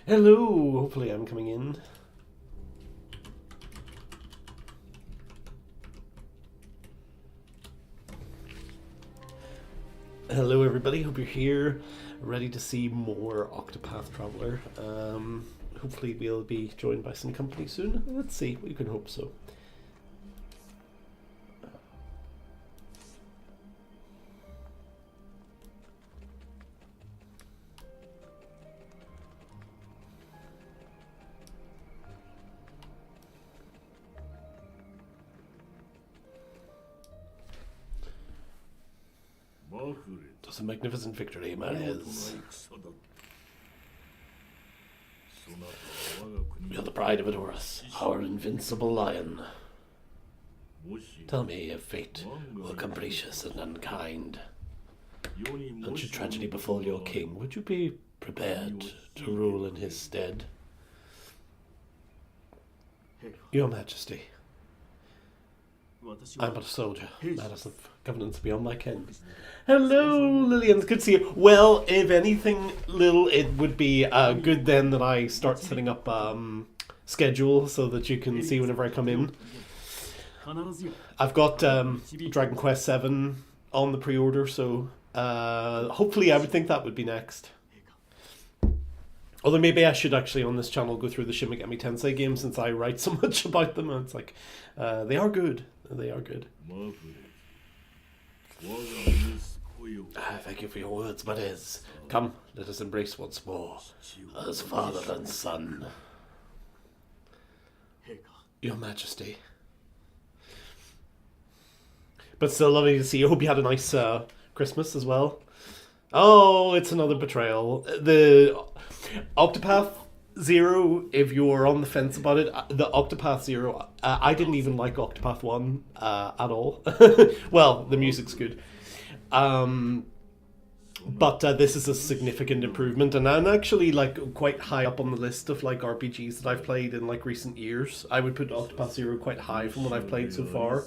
Hello, hopefully I'm coming in. Hello everybody, hope you're here, ready to see more Octopath Traveler. Hopefully we'll be joined by some company soon. Let's see, we can hope so. It was a magnificent victory, Marez. We are the pride of Adoras, our invincible lion. Tell me if fate will capricious and unkind, and should tragedy befall your king, would you be prepared to rule in his stead? Your Majesty, I'm but a soldier. Matters of governance beyond my ken. Hello, Lillian. It's good to see you. Well, if anything, Lil, it would be good then that I start setting up schedule so that you can see whenever I come in. I've got Dragon Quest VII on the pre-order, so hopefully I would think that would be next. Although maybe I should actually on this channel go through the Shin Megami Tensei games since I write so much about them. And it's like, they are good. They are good. Thank you for your words, Marez. Come, let us embrace once more, as father and son. Your Majesty. But still lovely to see you. Hope you had a nice Christmas as well. Oh, it's another betrayal. The Octopath Zero, if you're on the fence about it, the Octopath Zero, I didn't even like Octopath 1 at all. Well, the music's good. But this is a significant improvement, and I'm actually like quite high up on the list of like RPGs that I've played in like recent years. I would put Octopath Zero quite high from what I've played so far.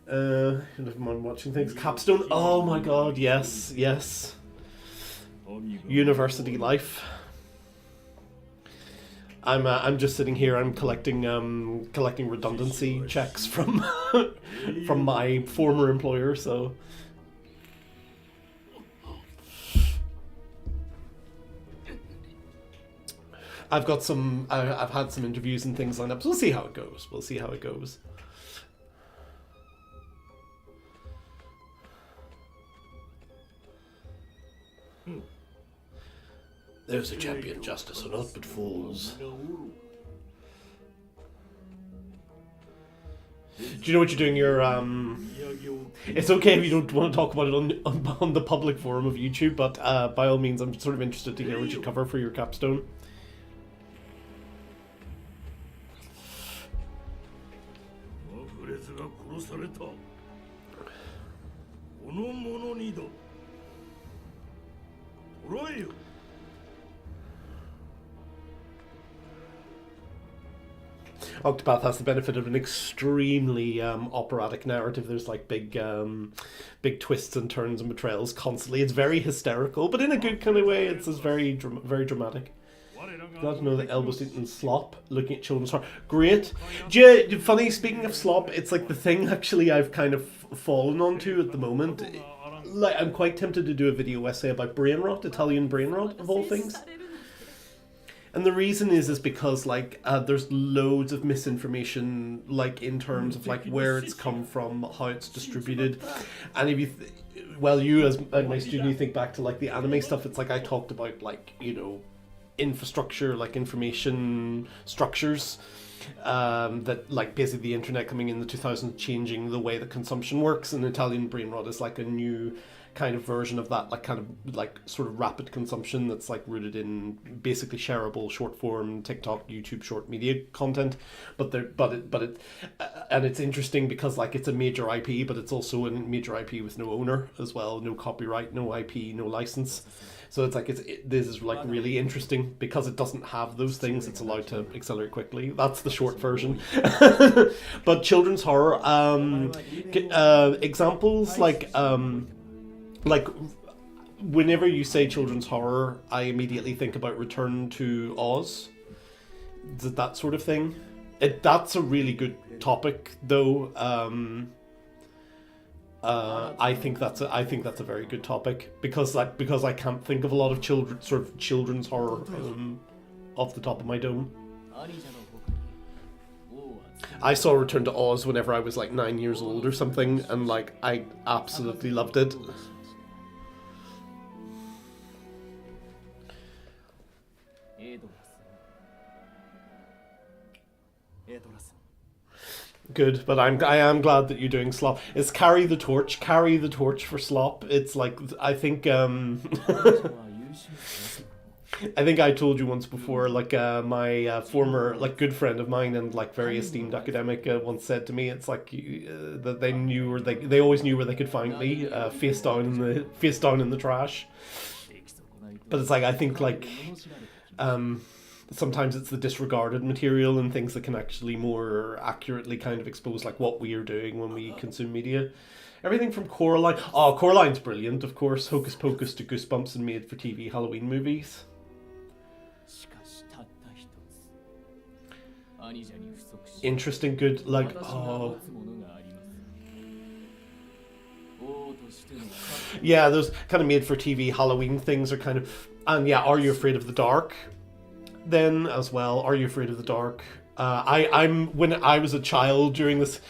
And if I'm watching things, Capstone, oh my god, yes, yes. University life. I'm just sitting here. I'm collecting redundancy checks from from my former employer. So I've got some. I've had some interviews and things lined up. So we'll see how it goes. We'll see how it goes. Those who champion justice are not but fools. Do you know what you're doing? You're It's okay if you don't want to talk about it on the public forum of YouTube, but by all means, I'm sort of interested to hear what you cover for your capstone. Octopath has the benefit of an extremely operatic narrative. There's like big twists and turns and betrayals constantly. It's very hysterical, but in a good kind of way. It's just very dramatic. Glad to know that Elbo's eating slop, looking at children's heart. Great. Funny, speaking of slop, it's like the thing actually I've kind of fallen onto at the moment. Like, I'm quite tempted to do a video essay about brain rot, Italian brain rot, of all things. And the reason is because like there's loads of misinformation, like in terms of like where it's come from, how it's distributed, and if you, you as my student, you think back to like the anime stuff. It's like I talked about like infrastructure, like information structures, that like basically the internet coming in the 2000s changing the way that consumption works, and Italian brain rot is like a new kind of version of that, like kind of like sort of rapid consumption that's like rooted in basically shareable short form TikTok, YouTube short media content, and it's interesting because like it's a major IP, but it's also a major IP with no owner as well, no copyright, no IP, no license. So it's like this is like really interesting because it doesn't have those things. It's allowed to accelerate quickly. That's the short version. But children's horror examples like whenever you say children's horror, I immediately think about Return to Oz, that sort of thing. That's a really good topic, though. I think that's a very good topic because I can't think of a lot of children's horror off the top of my dome. I saw Return to Oz whenever I was like 9 years old or something, and like I absolutely loved it. Good, but I am glad that you're doing Slop. It's carry the torch for Slop. It's like I think I think I told you once before, like my former like good friend of mine and like very esteemed academic once said to me, it's like that they knew where they always knew where they could find me, face down in the trash. But it's like I think like sometimes it's the disregarded material and things that can actually more accurately kind of expose like what we are doing when we consume media. Everything from Coraline. Oh, Coraline's brilliant, of course. Hocus Pocus to Goosebumps and made for TV Halloween movies. Interesting, good, like, oh. Yeah, those kind of made for TV Halloween things are kind of, and yeah, Are You Afraid of the Dark? Then as well, Are You Afraid of the Dark? I'm when I was a child during this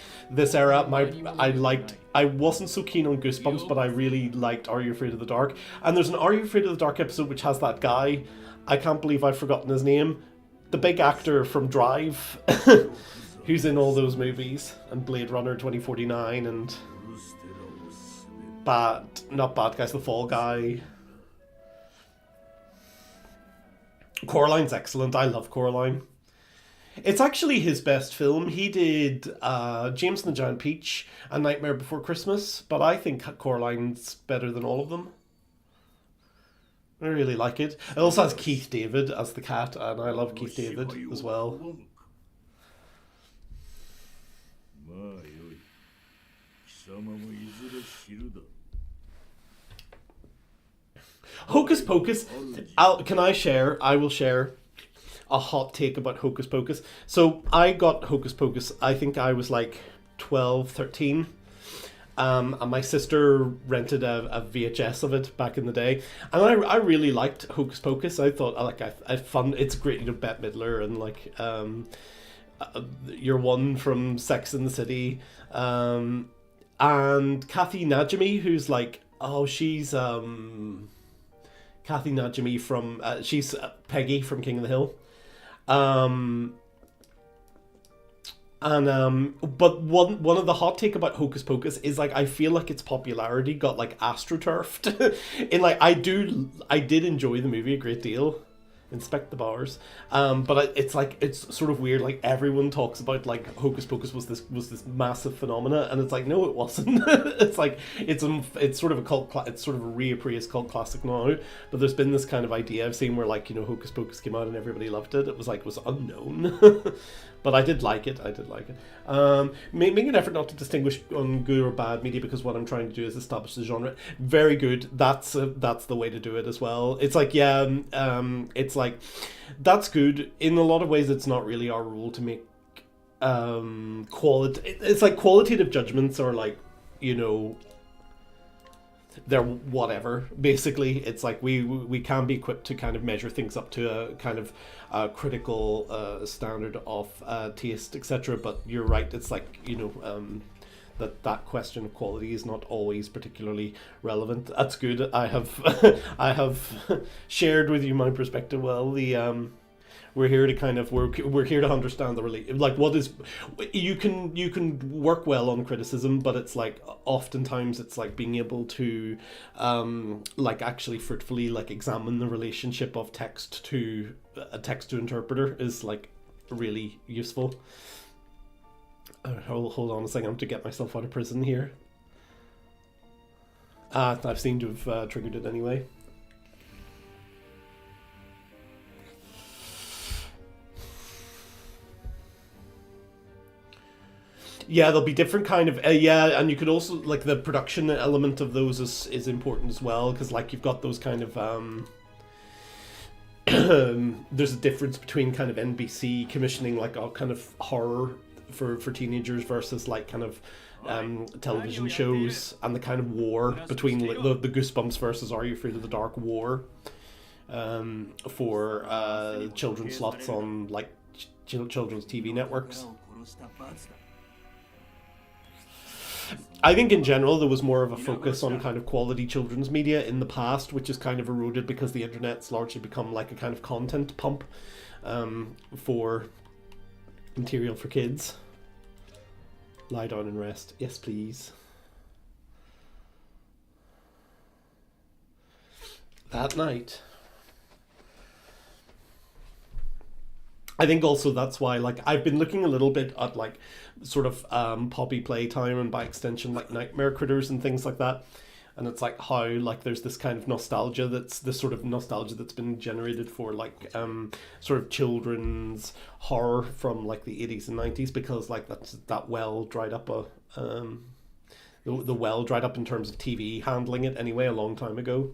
era, I wasn't so keen on Goosebumps, but I really liked Are You Afraid of the Dark? And there's an Are You Afraid of the Dark episode which has that guy, I can't believe I've forgotten his name, the big actor from Drive, who's in all those movies, and Blade Runner 2049, and not Bad Guys, The Fall Guy. Coraline's excellent. I love Coraline. It's actually his best film. He did James and the Giant Peach and Nightmare Before Christmas, but I think Coraline's better than all of them. I really like it. It also has Keith David as the cat, and I love Keith David as well. Hocus Pocus. I will share a hot take about Hocus Pocus. So I got Hocus Pocus, I think I was like 12, 13. And my sister rented a VHS of it back in the day. And I really liked Hocus Pocus. I thought, I fun. It's great, Bette Midler and like your one from Sex and the City. And Kathy Najimy, who's like, she's Kathy Najimy from she's Peggy from King of the Hill, but one of the hot take about Hocus Pocus is like I feel like its popularity got like astroturfed, in like I did enjoy the movie a great deal, Inspect the Bars, but it's like it's sort of weird, like everyone talks about like Hocus Pocus was this massive phenomena, and it's like no, it wasn't. It's like it's sort of a it's sort of a reappraised cult classic now, but there's been this kind of idea I've seen where like Hocus Pocus came out and everybody loved it. It was unknown. But I did like it. Making an effort not to distinguish on good or bad media, because what I'm trying to do is establish the genre. Very good. That's the way to do it as well. It's like it's like that's good. In a lot of ways, it's not really our role to make It's like qualitative judgments are like they're whatever. Basically, it's like we can be equipped to kind of measure things up to a kind of critical standard of taste, etc. But you're right. It's like that question of quality is not always particularly relevant. That's good. I have shared with you my perspective. Well, we're here to we're here to understand the like what is you can work well on criticism, but it's like oftentimes it's like being able to like actually fruitfully like examine the relationship of text to interpreter is like really useful. Hold on a second, I have to get myself out of prison here. I've seemed to have triggered it anyway. Yeah, there'll be different kind of yeah, and you could also like the production element of those is important as well because like you've got those kind of there's a difference between kind of NBC commissioning like a kind of horror for teenagers versus like kind of television shows and the kind of war between like, the Goosebumps versus Are You Afraid of the Dark war for children's slots on like children's TV networks. I think in general there was more of a focus on kind of quality children's media in the past, which is kind of eroded because the internet's largely become like a kind of content pump for material for kids. Lie down and rest. Yes, please. That night. I think also that's why like I've been looking a little bit at like sort of Poppy Playtime and by extension like Nightmare Critters and things like that, and it's like how like there's this kind of nostalgia that's this sort of nostalgia that's been generated for like sort of children's horror from like the 80s and 90s because like that's that well dried up the well dried up in terms of TV handling it anyway a long time ago.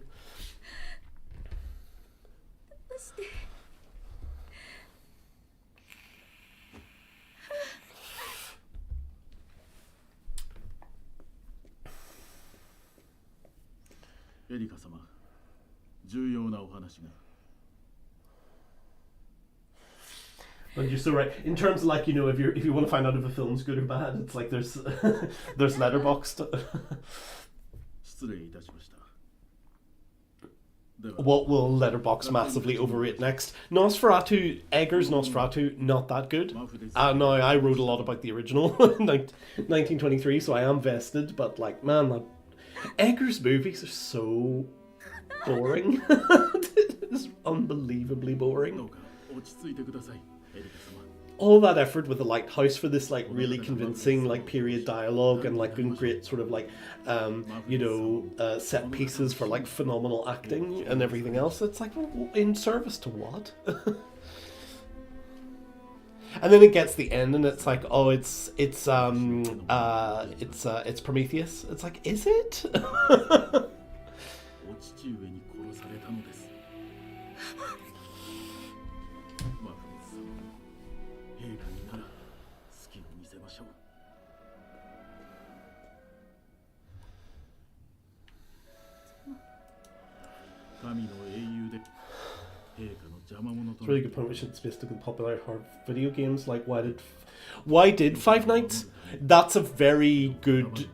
But you're so right. In terms of like, you know, if you want to find out if a film's good or bad, it's like there's there's Letterboxd. What will Letterboxd massively overrate next? Nosferatu, Eggers Nosferatu, not that good. No, I wrote a lot about the original 1923, so I am vested, but like, man, that Eggers movies are so boring. It's unbelievably boring. All that effort with the Lighthouse for this like really convincing like period dialogue and like great sort of like set pieces for like phenomenal acting and everything else. It's like in service to what? And then it gets the end and it's like, oh, it's Prometheus. It's like, is it? It's a really good point. We should basically popular horror video games. Like, why did Five Nights? That's a very good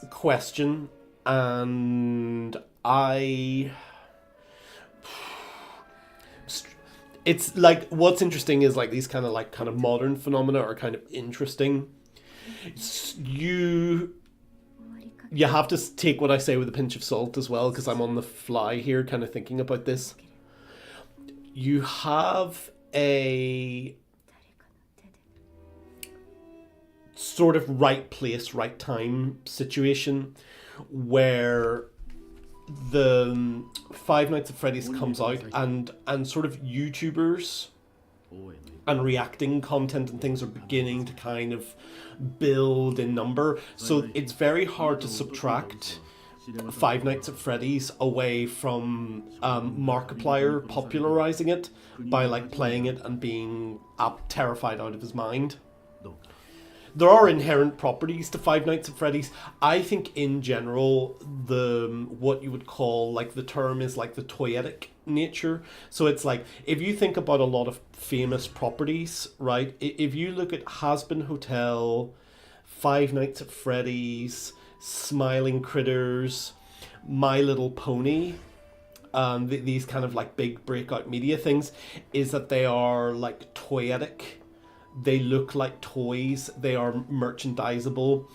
question, and it's like what's interesting is like these kind of modern phenomena are kind of interesting. You have to take what I say with a pinch of salt as well, because I'm on the fly here kind of thinking about this. You have a sort of right place, right time situation where the Five Nights at Freddy's comes out and sort of YouTubers and reacting content and things are beginning to kind of build in number. So it's very hard to subtract Five Nights at Freddy's away from Markiplier popularizing it by like playing it and being terrified out of his mind. There are inherent properties to Five Nights at Freddy's. I think in general, what you would call like the term is like the toyetic nature. So it's like if you think about a lot of famous properties, right? If you look at Hazbin Hotel, Five Nights at Freddy's, Smiling Critters, My Little Pony, these kind of like big breakout media things, is that they are like toyetic. They look like toys. They are merchandisable.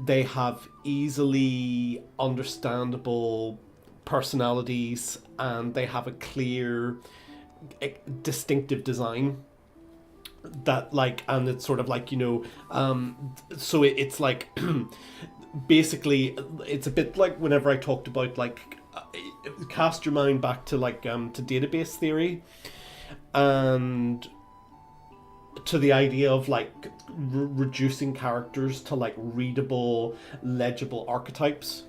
They have easily understandable personalities, and they have a clear, distinctive design. That like, and it's sort of like, so it's like, basically, it's a bit like whenever I talked about like, cast your mind back to like to database theory, and to the idea of like reducing characters to like readable, legible archetypes.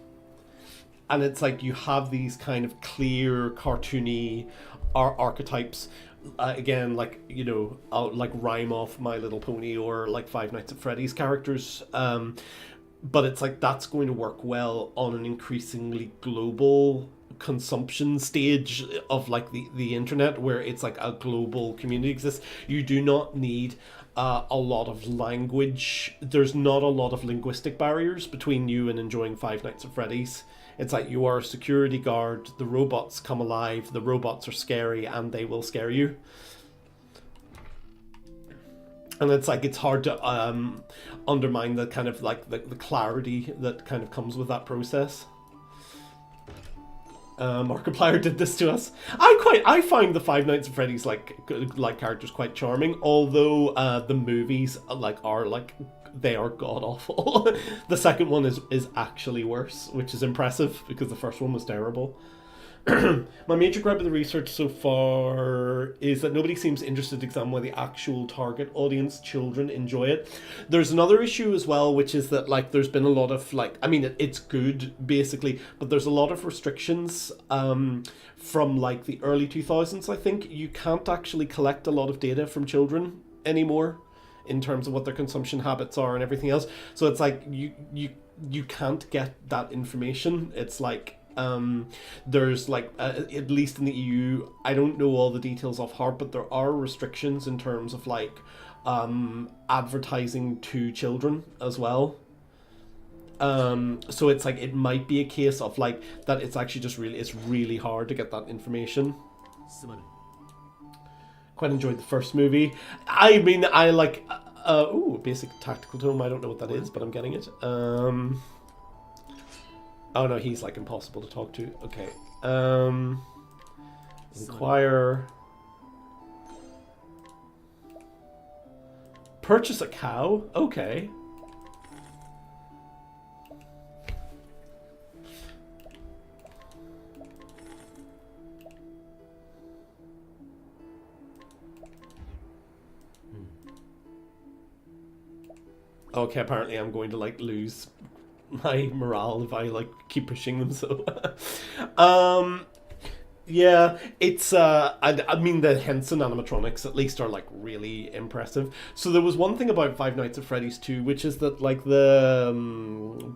And it's like you have these kind of clear, cartoony archetypes. Again, like, you know, like rhyme off My Little Pony or like Five Nights at Freddy's characters. But it's like that's going to work well on an increasingly global consumption stage of like the internet, where it's like a global community exists. You do not need a lot of language. There's not a lot of linguistic barriers between you and enjoying Five Nights at Freddy's. It's like you are a security guard, the robots come alive, the robots are scary, and they will scare you. And it's like, it's hard to undermine the kind of like the clarity that kind of comes with that process. Markiplier did this to us. I find the Five Nights at Freddy's like characters quite charming, although the movies they are god awful. The second one is actually worse, which is impressive because the first one was terrible. My major gripe with the research so far is that nobody seems interested to examine why the actual target audience, children, enjoy it. There's another issue as well, which is that like there's been a lot of like, I mean, it's good basically, but there's a lot of restrictions from like the early 2000s. I think you can't actually collect a lot of data from children anymore in terms of what their consumption habits are and everything else. So it's like you can't get that information. It's like there's like at least in the EU, I don't know all the details off heart, but there are restrictions in terms of like advertising to children as well. So it's like it might be a case of like that it's actually just it's really hard to get that information. Quite enjoyed the first movie. I mean, I like basic tactical tome. I don't know what that is, but I'm getting it. Oh no, he's like impossible to talk to. Okay. Inquire. Purchase a cow? Okay. Okay, apparently I'm going to like lose my morale if I like keep pushing them, so yeah, it's I mean the Henson animatronics at least are like really impressive. So there was one thing about Five Nights at Freddy's 2, which is that like the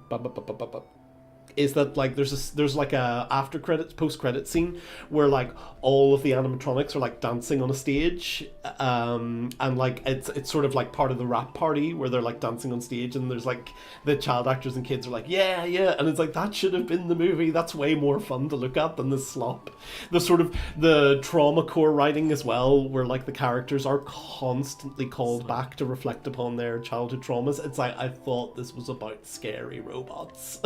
is that like there's like a after credits, post credit scene where like all of the animatronics are like dancing on a stage, and like it's sort of like part of the rap party where they're like dancing on stage, and there's like the child actors and kids are like yeah, and it's like that should have been the movie. That's way more fun to look at than the slop. The sort of the trauma core writing as well, where like the characters are constantly called back to reflect upon their childhood traumas. It's like I thought this was about scary robots.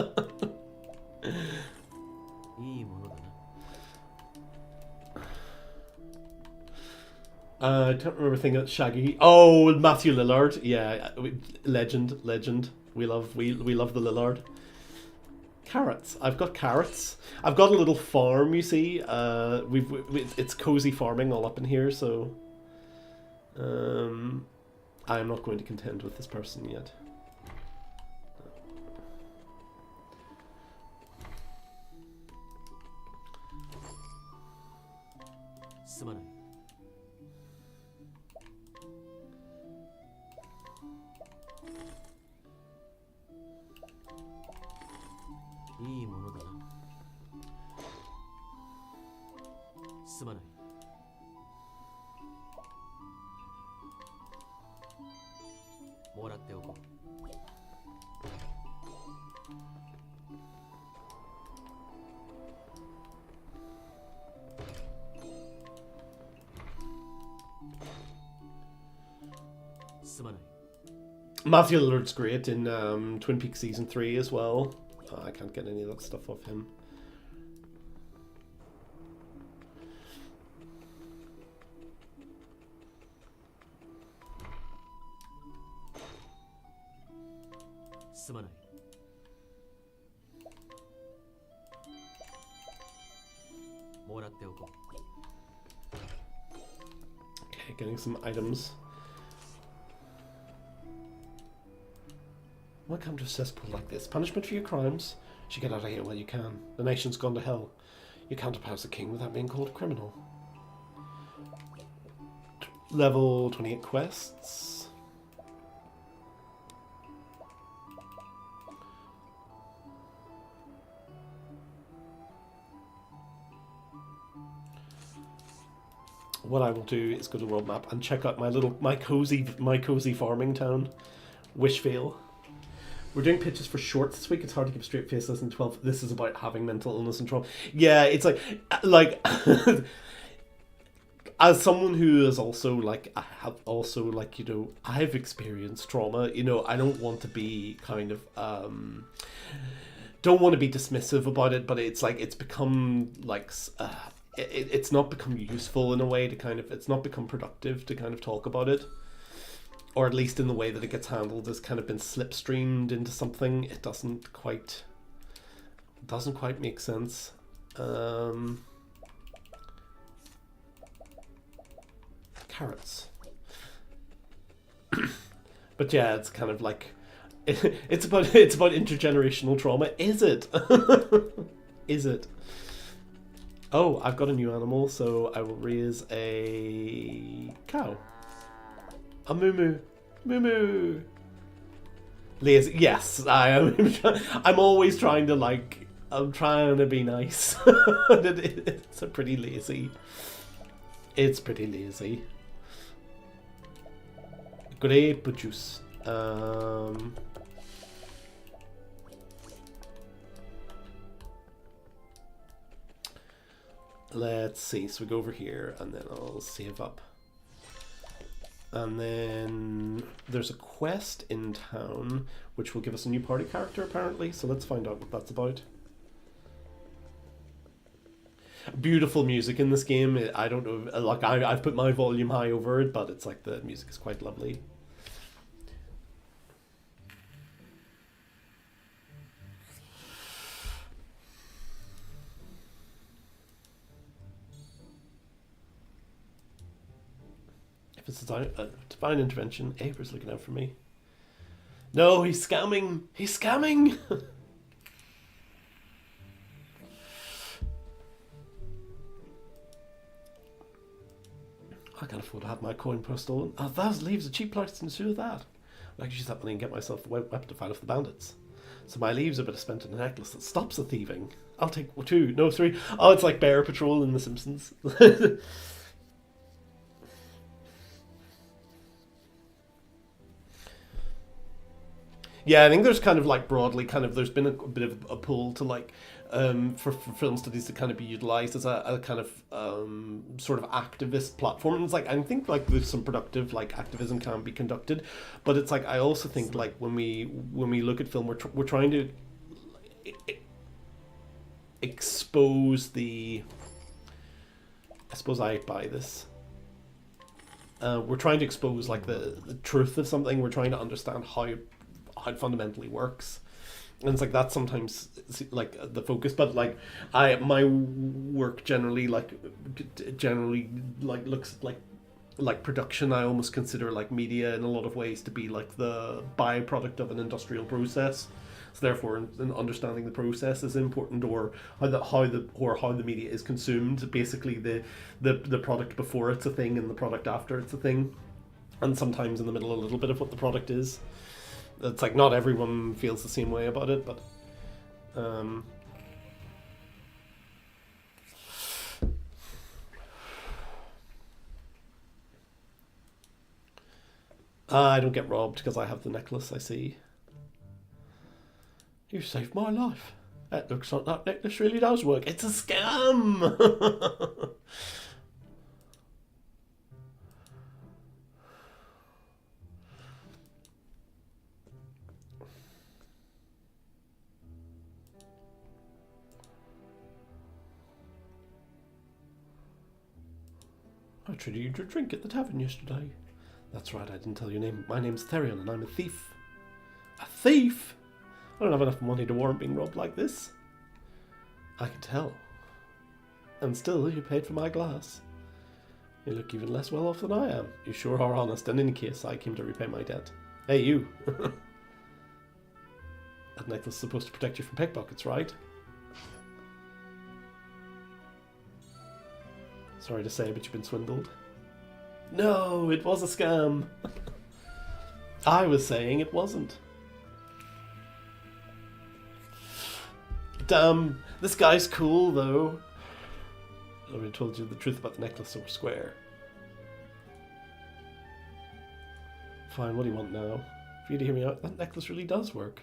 I don't remember thinking that Shaggy. Oh, Matthew Lillard. Yeah, legend. We love the Lillard. Carrots. I've got carrots. I've got a little farm. You see, it's cozy farming all up in here. So, I'm not going to contend with this person yet. Matthew Lillard's great in Twin Peaks Season 3 as well. I can't get any of that stuff off him. Okay, getting some items. trauma come to a cesspool like this? Punishment for your crimes? You should get out of here while you can. The nation's gone to hell. You can't oppose the king without being called a criminal. Level 28 quests. What I will do is go to the world map and check out my cozy farming town, Wishvale. We're doing pitches for shorts this week. It's hard to keep a straight face less than 12. This is about having mental illness and trauma. Yeah, it's like as someone who is also I've experienced trauma. You know, I don't want to be kind of don't want to be dismissive about it, but it's like it's become like it's not become useful in a way to kind of, it's not become productive to kind of talk about it, or at least in the way that it gets handled has kind of been slipstreamed into something. It doesn't quite make sense. Carrots. But yeah, it's kind of like it's about intergenerational trauma. Is it? Is it? Oh, I've got a new animal, so I will raise a cow. A moo. Moo. Lazy. Yes, I am. I'm always trying to I'm trying to be nice. It's a pretty lazy. It's pretty lazy. Grape juice. Let's see, so we go over here and then I'll save up. And then there's a quest in town which will give us a new party character apparently, so let's find out what that's about. Beautiful music in this game. I don't know, like I've put my volume high over it, but it's like the music is quite lovely. It's a divine intervention. Abra's looking out for me. No, he's scamming! He's scamming! I can't afford to have my coin purse stolen. Oh, those leaves a cheap price to ensure that. I can use that money and get myself a weapon to fight off the bandits. So my leaves are better spent in a necklace that stops the thieving. I'll take 2, no 3. Oh, it's like Bear Patrol in The Simpsons. Yeah, I think there's kind of like broadly kind of, there's been a bit of a pull to like for film studies to kind of be utilized as a kind of sort of activist platform. And it's like, I think like there's some productive like activism can be conducted, but it's like I also think like when we look at film, we're trying to expose the, I suppose I buy this. We're trying to expose like the truth of something. We're trying to understand how it fundamentally works, and it's like that's sometimes like the focus, but like my work generally looks like production. I almost consider like media in a lot of ways to be like the byproduct of an industrial process, so therefore in understanding the process is important, or how the media is consumed, basically the product before it's a thing and the product after it's a thing, and sometimes in the middle a little bit of what the product is. It's like not everyone feels the same way about it, but I don't get robbed because I have the necklace, I see. You saved my life. It looks like that necklace really does work. It's a scam! I treated you to a drink at the tavern yesterday. That's right, I didn't tell your name. My name's Therion and I'm a thief. A thief? I don't have enough money to warrant being robbed like this. I can tell. And still, you paid for my glass. You look even less well off than I am. You sure are honest, and in any case, I came to repay my debt. Hey, you. A necklace is supposed to protect you from pickpockets, right? Sorry to say, but you've been swindled. No, it was a scam. I was saying it wasn't. Damn, this guy's cool though. I already told you the truth about the necklace, so we're square. Fine, what do you want now? For you to hear me out, that necklace really does work.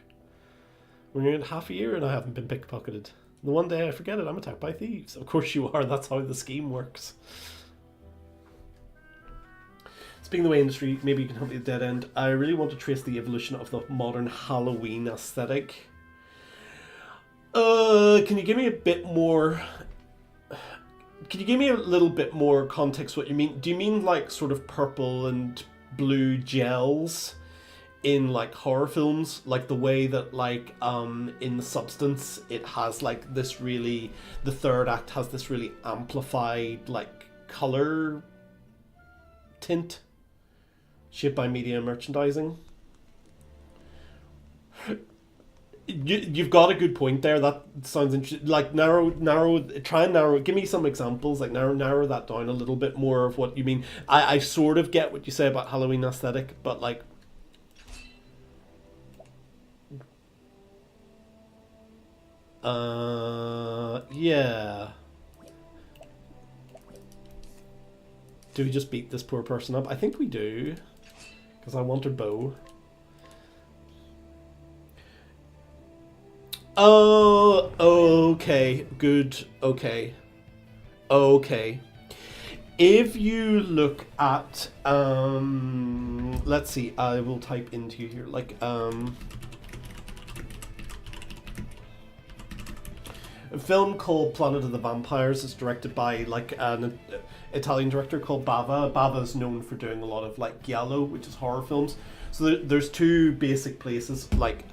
When you're in half a year and I haven't been pickpocketed. The one day I forget it, I'm attacked by thieves. Of course you are, that's how the scheme works. Speaking of the way industry, maybe you can help me at the dead end. I really want to trace the evolution of the modern Halloween aesthetic. Can you give me a bit more... Can you give me a little bit more context what you mean? Do you mean like sort of purple and blue gels in like horror films? Like the way that like in The Substance it has like this really... The third act has this really amplified like colour tint shaped by media and merchandising? You've got a good point there. That sounds interesting. Like try and narrow. Give me some examples. Like narrow that down a little bit more of what you mean. I sort of get what you say about Halloween aesthetic, but like, yeah. Do we just beat this poor person up? I think we do, because I want her bow. Oh, okay, good, okay. If you look at, let's see, I will type into here, like, a film called Planet of the Vampires is directed by, like, an Italian director called Bava. Bava is known for doing a lot of, like, giallo, which is horror films. So there's two basic places, like,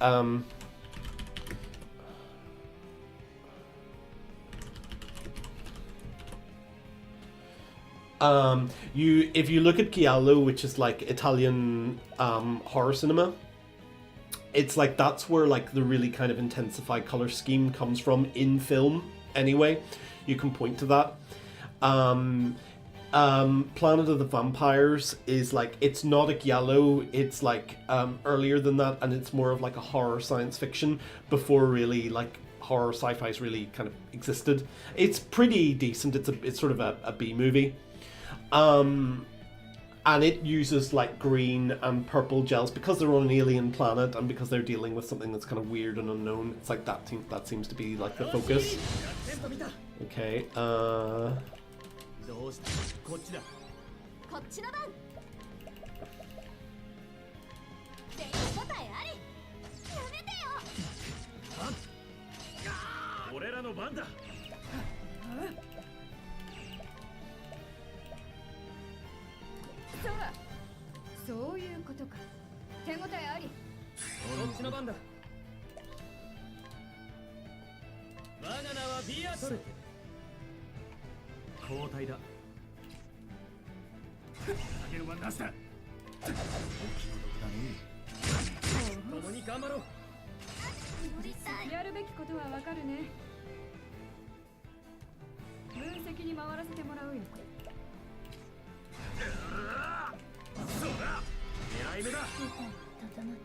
if you look at giallo, which is like Italian horror cinema, it's like that's where like the really kind of intensified color scheme comes from in film. Anyway, you can point to that. Planet of the Vampires is like, it's not a giallo, it's like earlier than that, and it's more of like a horror science fiction before really like horror sci-fi's really kind of existed. It's pretty decent. It's sort of a B movie. And it uses like green and purple gels because they're on an alien planet and because they're dealing with something that's kind of weird and unknown. It's like that seems to be like the focus. Okay,そういうことか。手応えあり。こっちの番だ。我が名はビアトル。交代だ。かける番なしだ。共に頑張ろう。やるべきことはわかるね。分析に回らせてもらうよ。そうだ。狙い目だ。整っ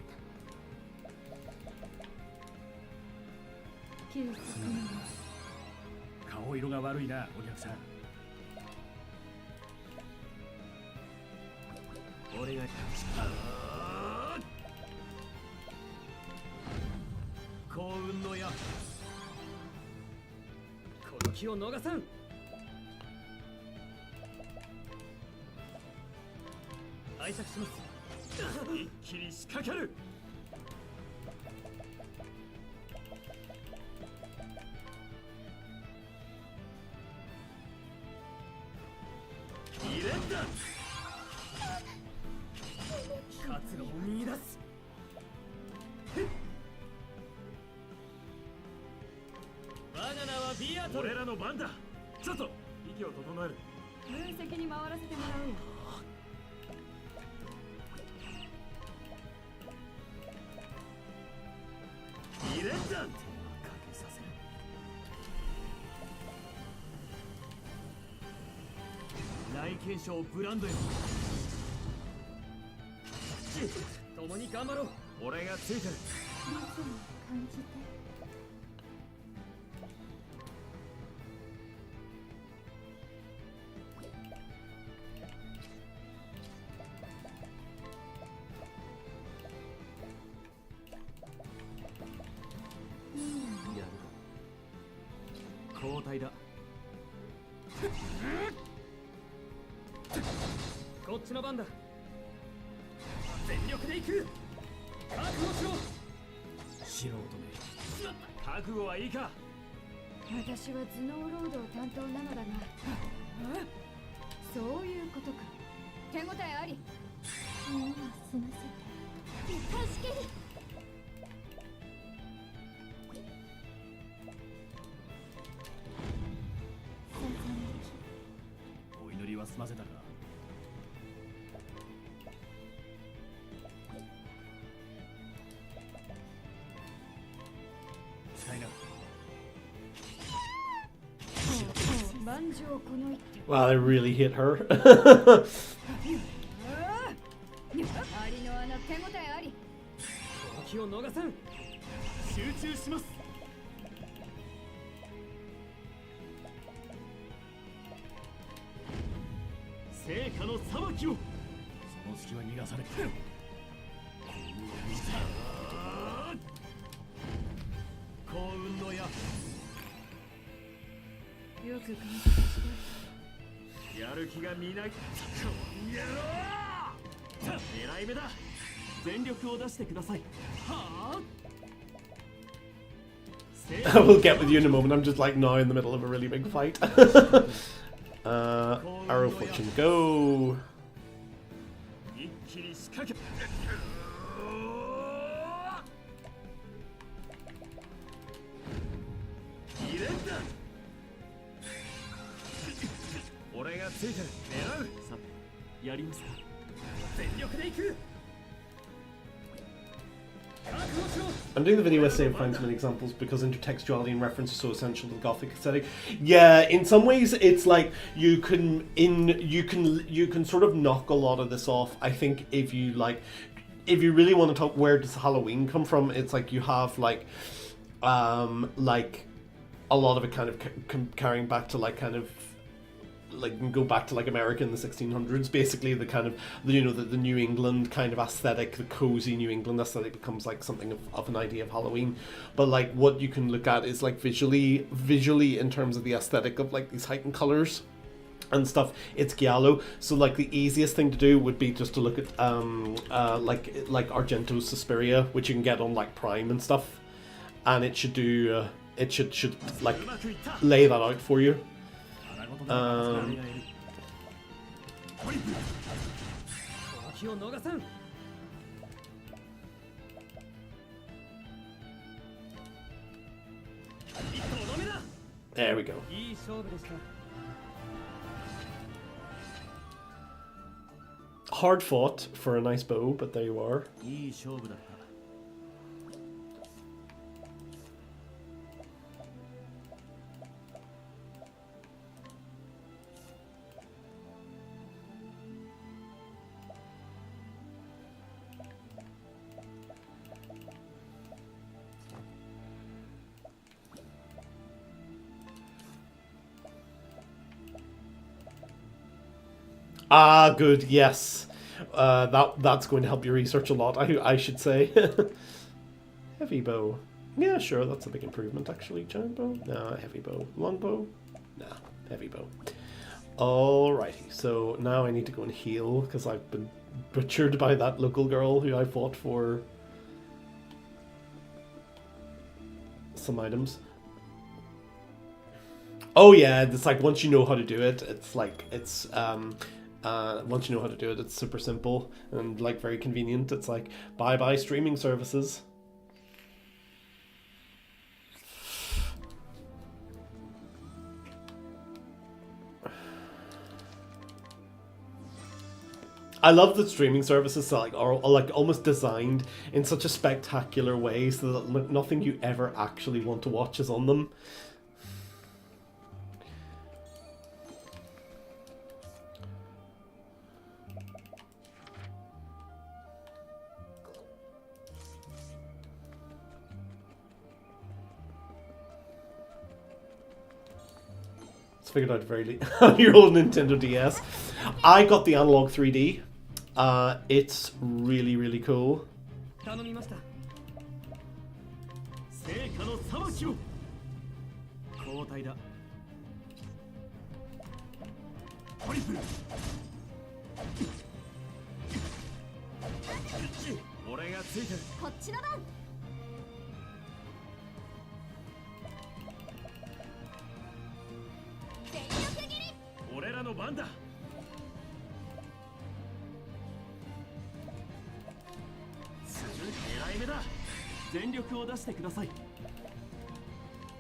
た。顔色が悪いな、お客さん。俺が幸運の矢。この気を逃さん。拝借します。一気に仕掛ける。入れた。活路を見出す。我が名はビアトル。俺らの番だ。ちょっと息を整える。分析に回らせてもらうよ。入戦勝ブランドよ。共に頑張ろう。俺がついてる。熱を感じて。やるか。交代だ。こっちの番だ。全力で行く。覚悟しろ。素人め。覚悟はいいか。私は頭脳ロードを担当なのだが。そういうことか。手応えあり。今済ませて。助ける。お祈りは済ませたか。使いな。万丈この一手。 Wow, I really hit her. ありの穴手応えあり。気を逃さん。集中します。成果の裁きを。その隙は逃がされて。幸運の矢。よく観察して。やる気がみなぎ。やろう。狙い目だ。全力を出してください。はあ。I will get with you in a moment. I'm just like now in the middle of a really big fight. Arrow fortune, go. 一気に仕掛け。入れんだ。俺がついてる。狙う。さて、やりますか。全力で行く。I'm doing the video essay and find some examples because intertextuality and reference are so essential to the Gothic aesthetic. Yeah, in some ways it's like you can sort of knock a lot of this off. I think if you really want to talk where does Halloween come from, it's like you have like a lot of it kind of carrying back to like kind of like go back to like America in the 1600s, basically the kind of the New England kind of aesthetic, the cozy New England aesthetic becomes like something of an idea of Halloween. But like what you can look at is like visually in terms of the aesthetic of like these heightened colors and stuff, it's giallo. So like the easiest thing to do would be just to look at like Argento's Suspiria, which you can get on like Prime and stuff, and it should do it should like lay that out for you. There we go. Hard fought for a nice bow, but there you are. Ah, good, yes. That's going to help your research a lot, I should say. Heavy bow. Yeah, sure, that's a big improvement, actually. Giant bow? No, heavy bow. Long bow? Nah, heavy bow. Alrighty, so now I need to go and heal, because I've been butchered by that local girl who I fought for some items. Oh yeah, it's like once you know how to do it, it's like, it's, once you know how to do it, it's super simple and like very convenient. It's like, bye-bye streaming services. I love that streaming services are like almost designed in such a spectacular way so that nothing you ever actually want to watch is on them. figured out very late on your old Nintendo DS. I got the analog 3D. It's really, really cool. 頼みました。成果の裁きを。交代だ。トリプル。俺がついてる。こっちの番。全力切り。俺らの番だ。狙い目だ。全力を出してください。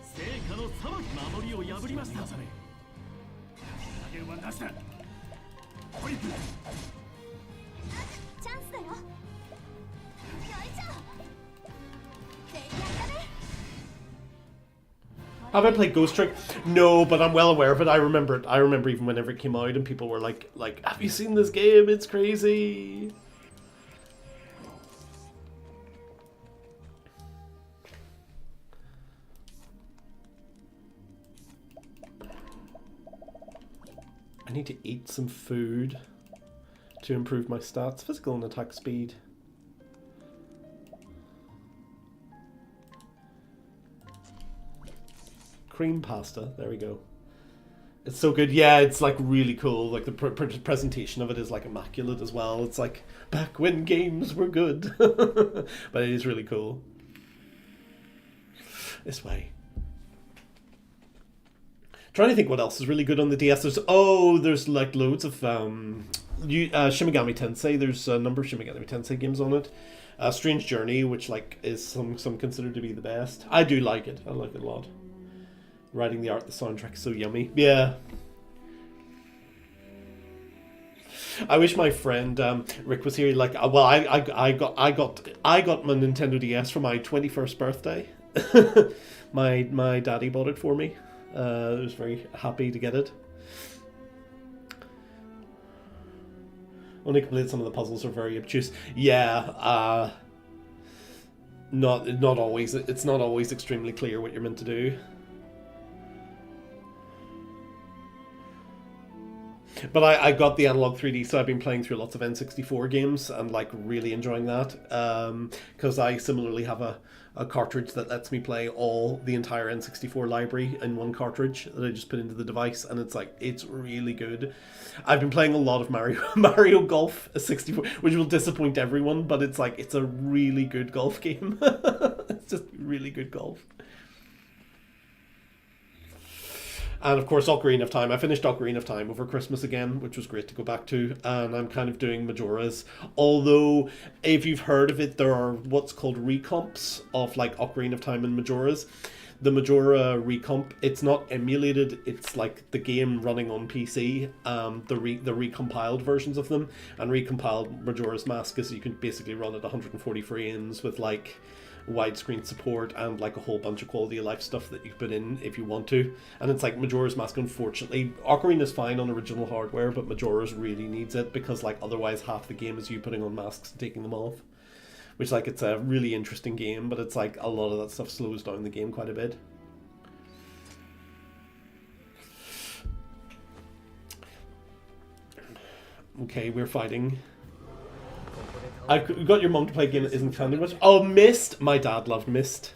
成果の裁き、守りを破りました。投げ馬出した。トリプル。チャンスだよ。よいしょ。全力だね。 Have I played Ghost Trick? No, but I'm well aware of it. I remember it. I remember even whenever it came out and people were like, have you seen this game? It's crazy. I need to eat some food to improve my stats, physical and attack speed. Cream pasta, there we go. It's so good. Yeah, it's like really cool. Like the presentation of it is like immaculate as well. It's like back when games were good. But it is really cool. This way. Trying to think what else is really good on the DS. There's like loads of Shin Megami Tensei. There's a number of Shin Megami Tensei games on it. Strange Journey, which like is some considered to be the best. I do like it. I like it a lot. Writing the art, the soundtrack is so yummy. Yeah. I wish my friend Rick was here. Like, well, I got my Nintendo DS for my 21st birthday. my daddy bought it for me. I was very happy to get it. Only completed some of the puzzles are very obtuse. Yeah, not always. It's not always extremely clear what you're meant to do. But I got the analog 3D, so I've been playing through lots of N64 games and like really enjoying that. Because I similarly have a cartridge that lets me play the entire N64 library in one cartridge that I just put into the device, and it's really good. I've been playing a lot of Mario Golf 64, which will disappoint everyone, but it's a really good golf game. It's just really good golf. And of course, Ocarina of Time. I finished Ocarina of Time over Christmas again, which was great to go back to. And I'm kind of doing Majora's. Although, if you've heard of it, there are what's called recomps of like Ocarina of Time and Majora's. The Majora recomp, it's not emulated. It's like the game running on PC. The recompiled versions of them. And recompiled Majora's Mask is you can basically run at 140 frames with like widescreen support and like a whole bunch of quality of life stuff that you put in if you want to. And it's like Majora's Mask, unfortunately, Ocarina's fine on original hardware, but Majora's really needs it because like otherwise half the game is you putting on masks and taking them off, which like it's a really interesting game, but it's like a lot of that stuff slows down the game quite a bit. Okay, we're fighting. I got your mum to play a game that isn't Candy Crush. Oh, Myst! My dad loved Myst.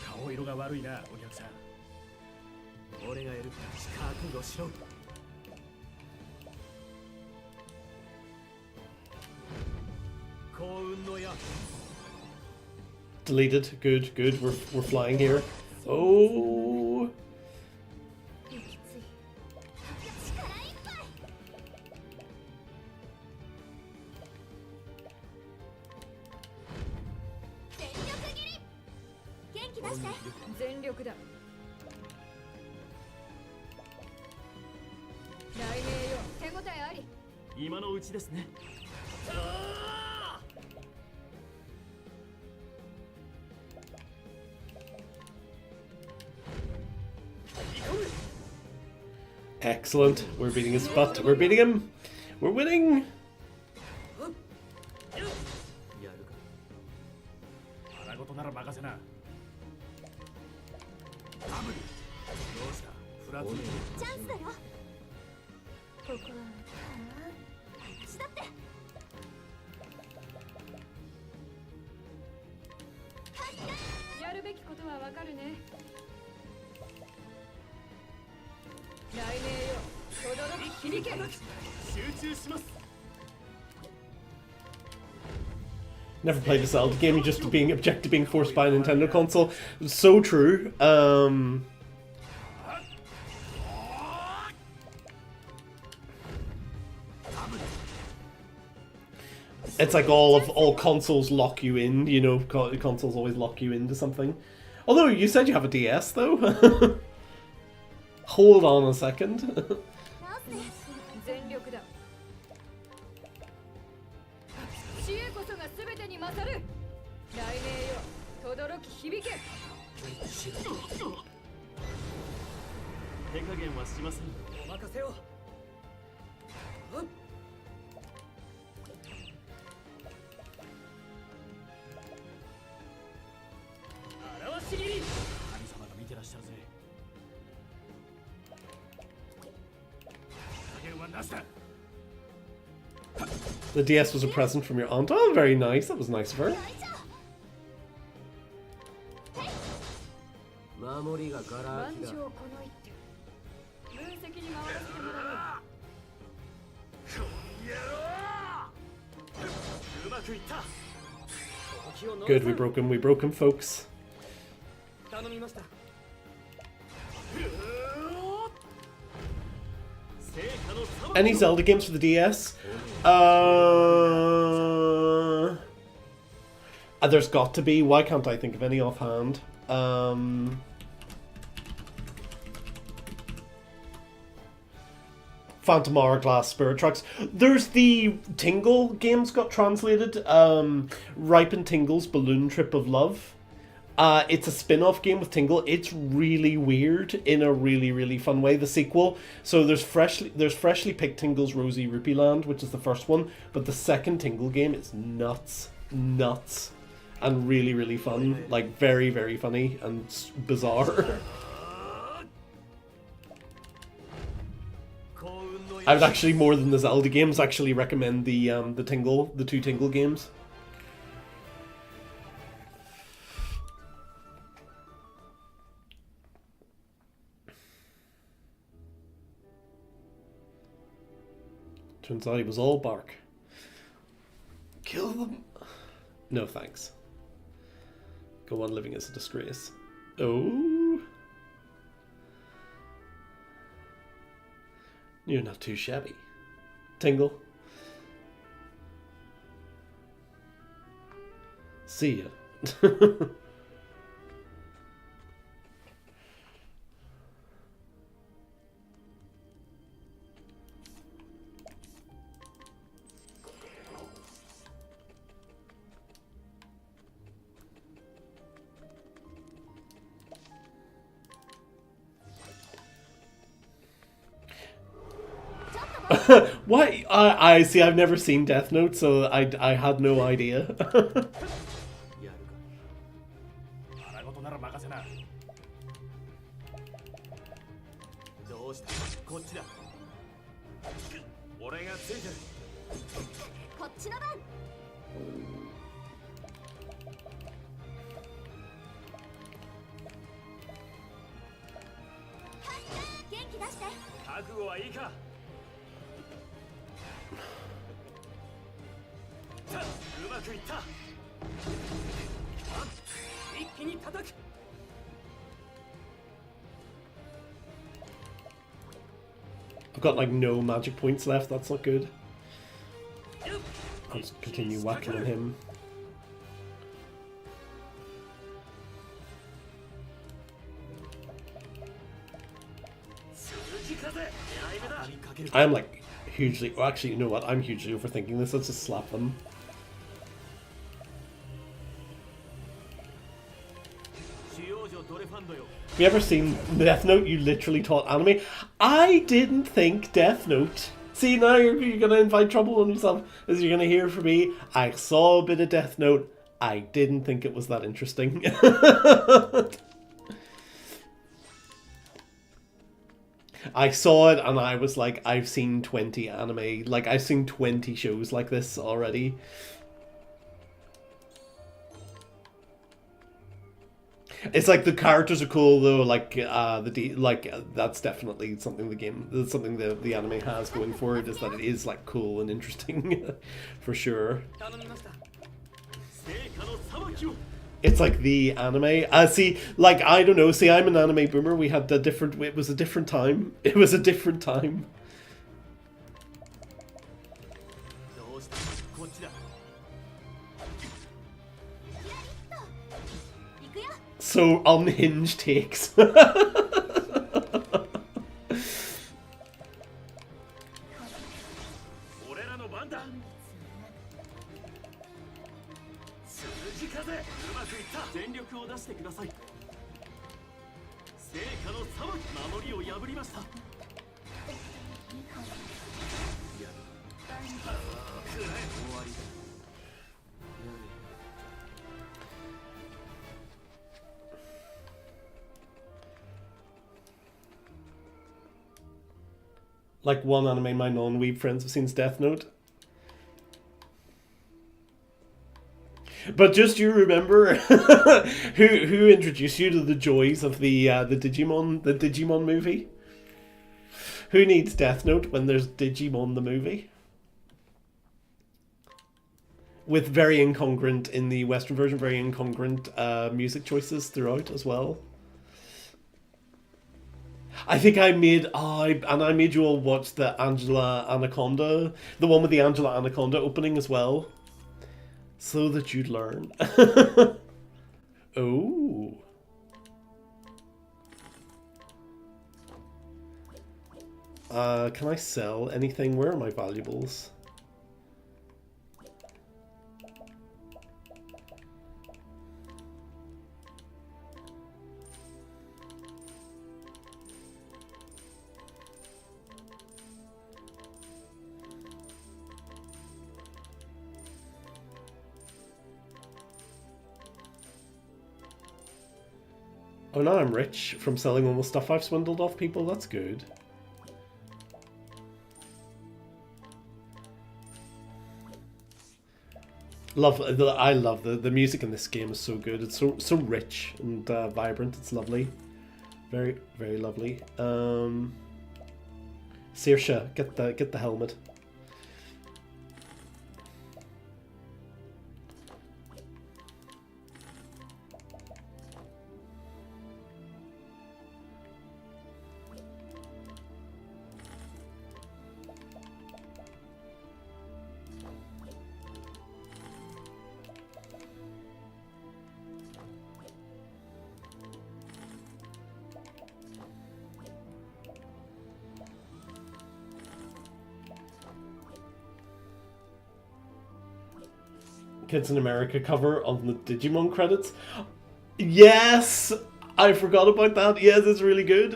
顔色が悪いな、お客さん。俺がやるから覚悟しろ。幸運の矢。 Deleted. Good, good. We're flying here. Oh. 息つい力いっぱい。全力切り。元気出して。全力だ。来年よ、手応えあり。今のうちですね。Excellent. We're beating his butt. We're beating him. We're winning. やるか。腹ごとなら任せな。ダブル。どうした？フラット。チャンスだよ。ここは私だって。やるべきことはわかるね。来年よ、轟き響け。集中します。 Never played a Zelda game. You're just being object to being forced by a Nintendo console. So true. It's like all consoles lock you in. You know, consoles always lock you into something. Although you said you have a DS though. Hold on a second. 全力だ。知恵こそが全てに勝る。来年よ、轟き響け。手加減はしません。お任せを。表し切り。神様が見てらっしゃるぜ。 The DS was a present from your aunt. Oh, very nice. That was nice of her. 守りがガラ万空きだ。丈この一手。分析に回らせてもらうまくいった。 Good, we broke him. We broke him, folks. 頼みました。 Any Zelda games for the DS? There's got to be. Why can't I think of any offhand? Phantom Hourglass, Spirit Tracks. There's the Tingle games got translated. Ripe and Tingle's Balloon Trip of Love. It's a spin-off game with Tingle. It's really weird in a really, really fun way. The sequel. So there's freshly picked Tingle's Rosy Rupee Land, which is the first one, but the second Tingle game is nuts, and really, really fun. Like very, very funny and bizarre. I would actually, more than the Zelda games, actually recommend the two Tingle games. Turns out he was all bark. Kill them. No thanks. Go on living as a disgrace. Oh. You're not too shabby. Tingle. See ya. Why? I see. I've never seen Death Note, so I had no idea. がついてる。こっちの番。元気出して。覚悟はいいか。さあ、うまくいった。一気に叩く。I've got like no magic points left. That's not good. I'll just continue whacking at him. I'm like hugely. Well, actually, you know what? I'm hugely overthinking this. Let's just slap them. Have you ever seen Death Note? You literally taught anime. I didn't think Death Note. See, now you're gonna invite trouble on yourself, as you're gonna hear from me. I saw a bit of Death Note. I didn't think it was that interesting. I saw it and I was like, I've seen 20 anime. Like, I've seen 20 shows like this already. It's like the characters are cool though, like that's definitely something that's something the anime has going for it, is that it is like cool and interesting for sure. It's like the anime. See, like, I don't know, see, I'm an anime boomer. We had it was a different time. It was a different time. So unhinged takes. Like one anime my non-weeb friends have seen is Death Note. But just you remember who introduced you to the joys of the Digimon movie? Who needs Death Note when there's Digimon the movie? With very incongruent, in the Western version, very incongruent music choices throughout as well. I think I made you all watch the Angela Anaconda, the one with the Angela Anaconda opening as well, so that you'd learn. Oh. Can I sell anything? Where are my valuables? Oh, now I'm rich from selling all the stuff I've swindled off people. That's good. I love the music in this game is so good. It's so rich and vibrant. It's lovely, very very lovely. Saoirse, get the helmet. Kids in America cover on the Digimon credits. Yes! I forgot about that. Yes, it's really good.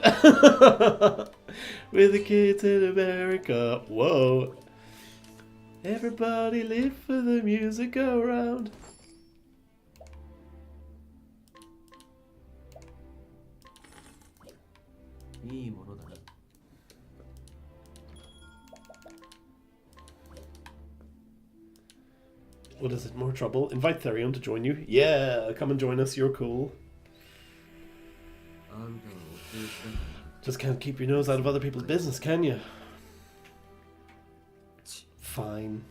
With the kids in America. Whoa. Everybody live for the music go round. What is it? More trouble? Invite Therion to join you. Yeah, come and join us. You're cool. Just can't keep your nose out of other people's business, can you? Fine.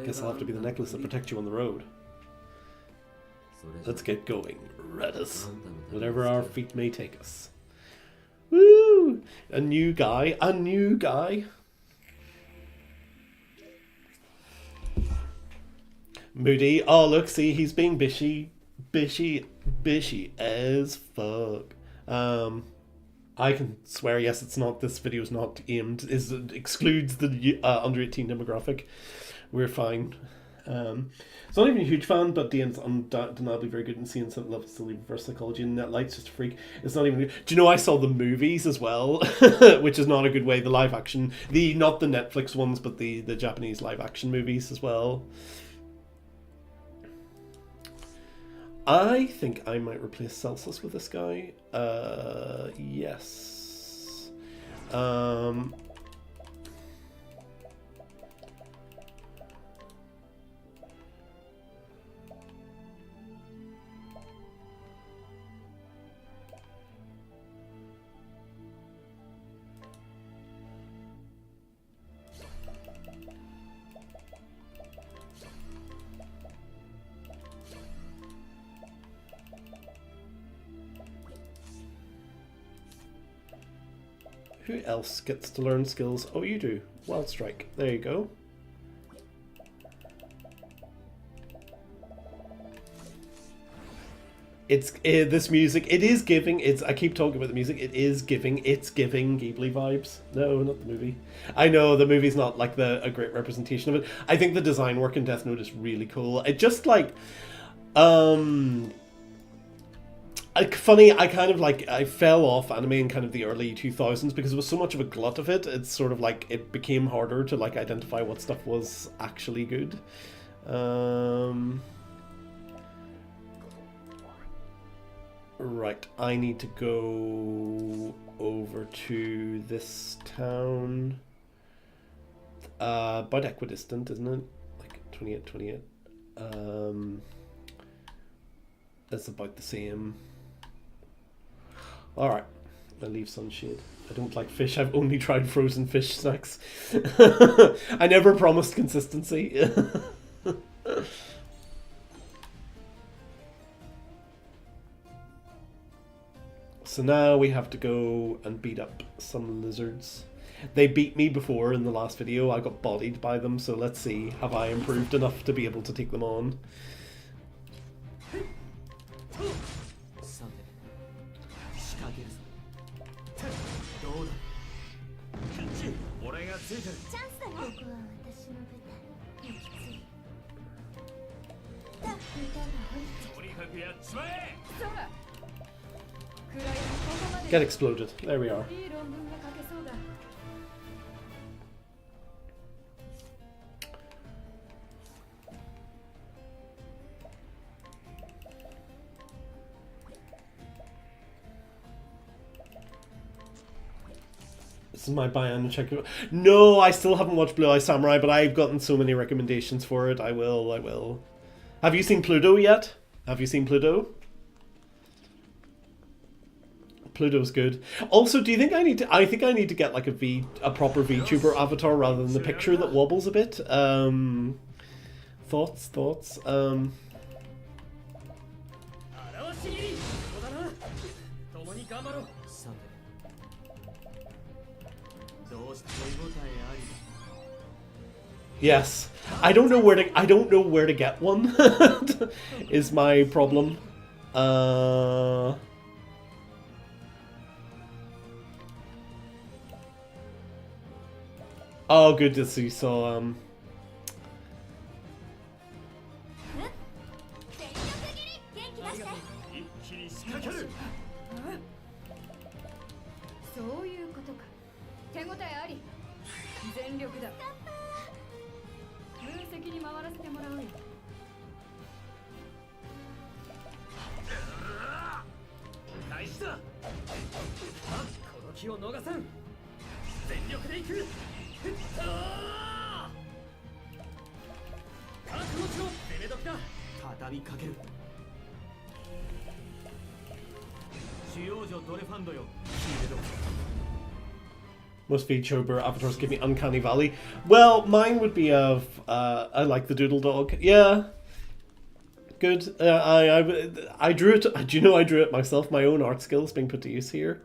Guess I'll have to be the necklace that protects you on the road. Let's get going. Redis. Whatever our feet may take us. Woo! A new guy. A new guy. Moody. Oh, look, see, he's being bishy as fuck. I can swear, yes, it's not, this video is not aimed, it excludes the under 18 demographic. We're fine. It's not even a huge fan, but Dane's undeniably very good in seeing some love silly reverse psychology, and that Light's just a freak. It's not even good. Do you know I saw the movies as well, which is not a good way, the live action, not the Netflix ones, but the Japanese live action movies as well. I think I might replace Celsus with this guy. Yes. Who else gets to learn skills? Oh, you do. Wild Strike. There you go. It's this music. It is giving. I keep talking about the music. It is giving. It's giving Ghibli vibes. No, not the movie. I know the movie's not like a great representation of it. I think the design work in Death Note is really cool. It just like, funny, I fell off anime in kind of the early 2000s because there was so much of a glut of it. It's sort of like it became harder to like identify what stuff was actually good. Right, I need to go over to this town. About equidistant, isn't it? Like 28. That's about the same. Alright, I'll leave Sunshade. I don't like fish, I've only tried frozen fish snacks. I never promised consistency. So now we have to go and beat up some lizards. They beat me before in the last video, I got bodied by them, so let's see, have I improved enough to be able to take them on? Get exploded. There we are. This is my Bian check. No, I still haven't watched Blue Eye Samurai, but I've gotten so many recommendations for it. I will. Have you seen Pluto yet? Have you seen Pluto? Pluto's good. Also, do you think I think I need to get like a proper VTuber avatar rather than the picture that wobbles a bit. Thoughts. Yes. I don't know where to get one. Is my problem. Oh, good to see. So, びかける。主要女ドレファンドよ、聞いてろ。 Most VTuber avatars give me Uncanny Valley. Well, mine would be of I like the Doodle Dog. Yeah, good. I drew it. Do you know I drew it myself? My own art skills being put to use here.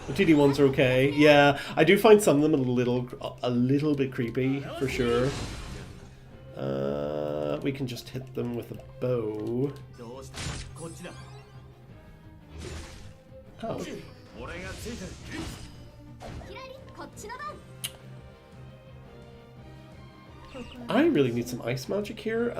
The 2D ones are okay. Yeah, I do find some of them a little bit creepy for sure. We can just hit them with a bow. Oh. I really need some ice magic here.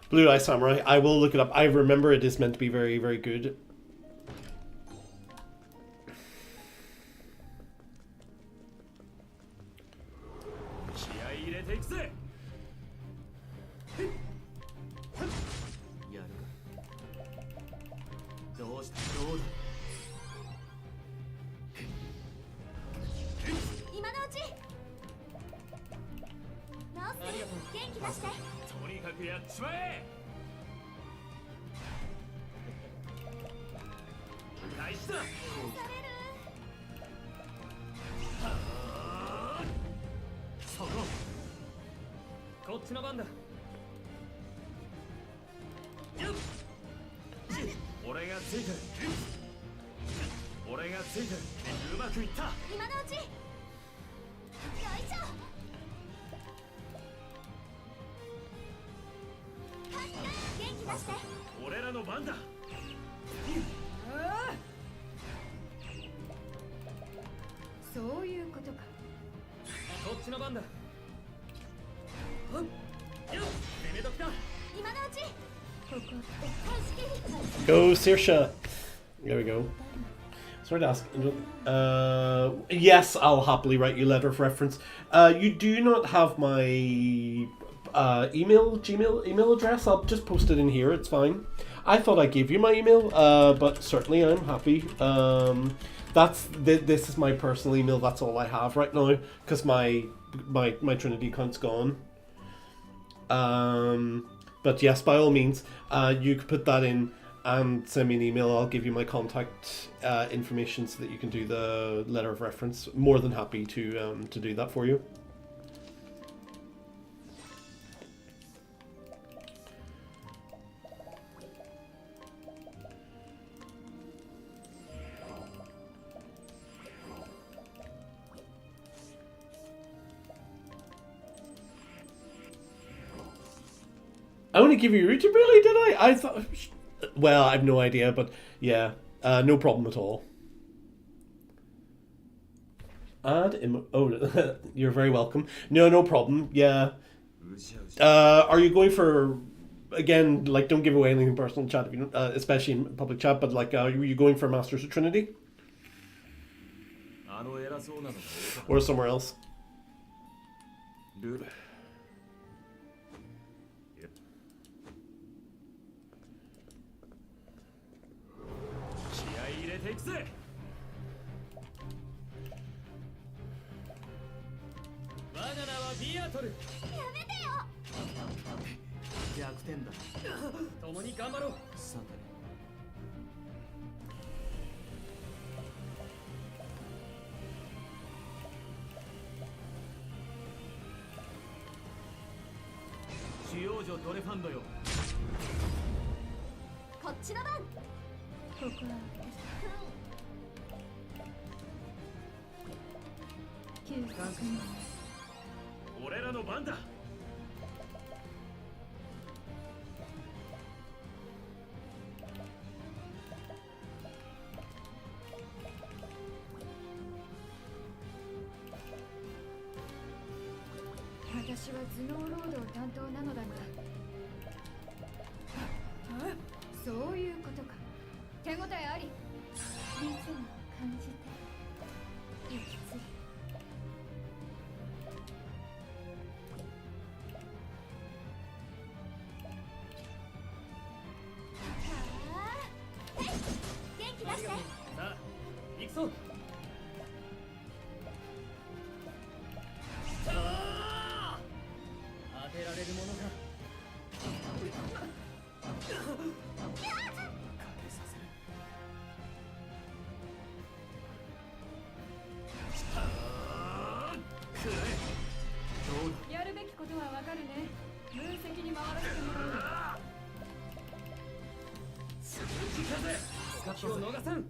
Blue Eye Samurai. I will look it up. I remember it is meant to be very, very good. Go, Saoirse. There we go. Sorry to ask. Yes, I'll happily write you a letter of reference. You do not have my Gmail email address. I'll just post it in here. It's fine. I thought I gave you my email, but certainly I'm happy. This is my personal email. That's all I have right now because my Trinity account's gone. But yes, by all means, you could put that in and send me an email. I'll give you my contact information so that you can do the letter of reference. More than happy to do that for you. I only give you YouTube, really? Did I? I thought... Well, I have no idea, but yeah. No problem at all. Oh, you're very welcome. No problem. Yeah. Are you going for... Again, like, don't give away anything in personal chat, if you don't, especially in public chat, but like, are you going for Masters of Trinity? Or somewhere else? 俺らの番だ。私は頭脳労働担当なのだが、そういうことか。手応えあり。リズムを感じて息つい元気出して。さあ、行くぞ。当てられるものか。やるべきことはわかるね。分析に回らせてもらう。スカットを逃さん。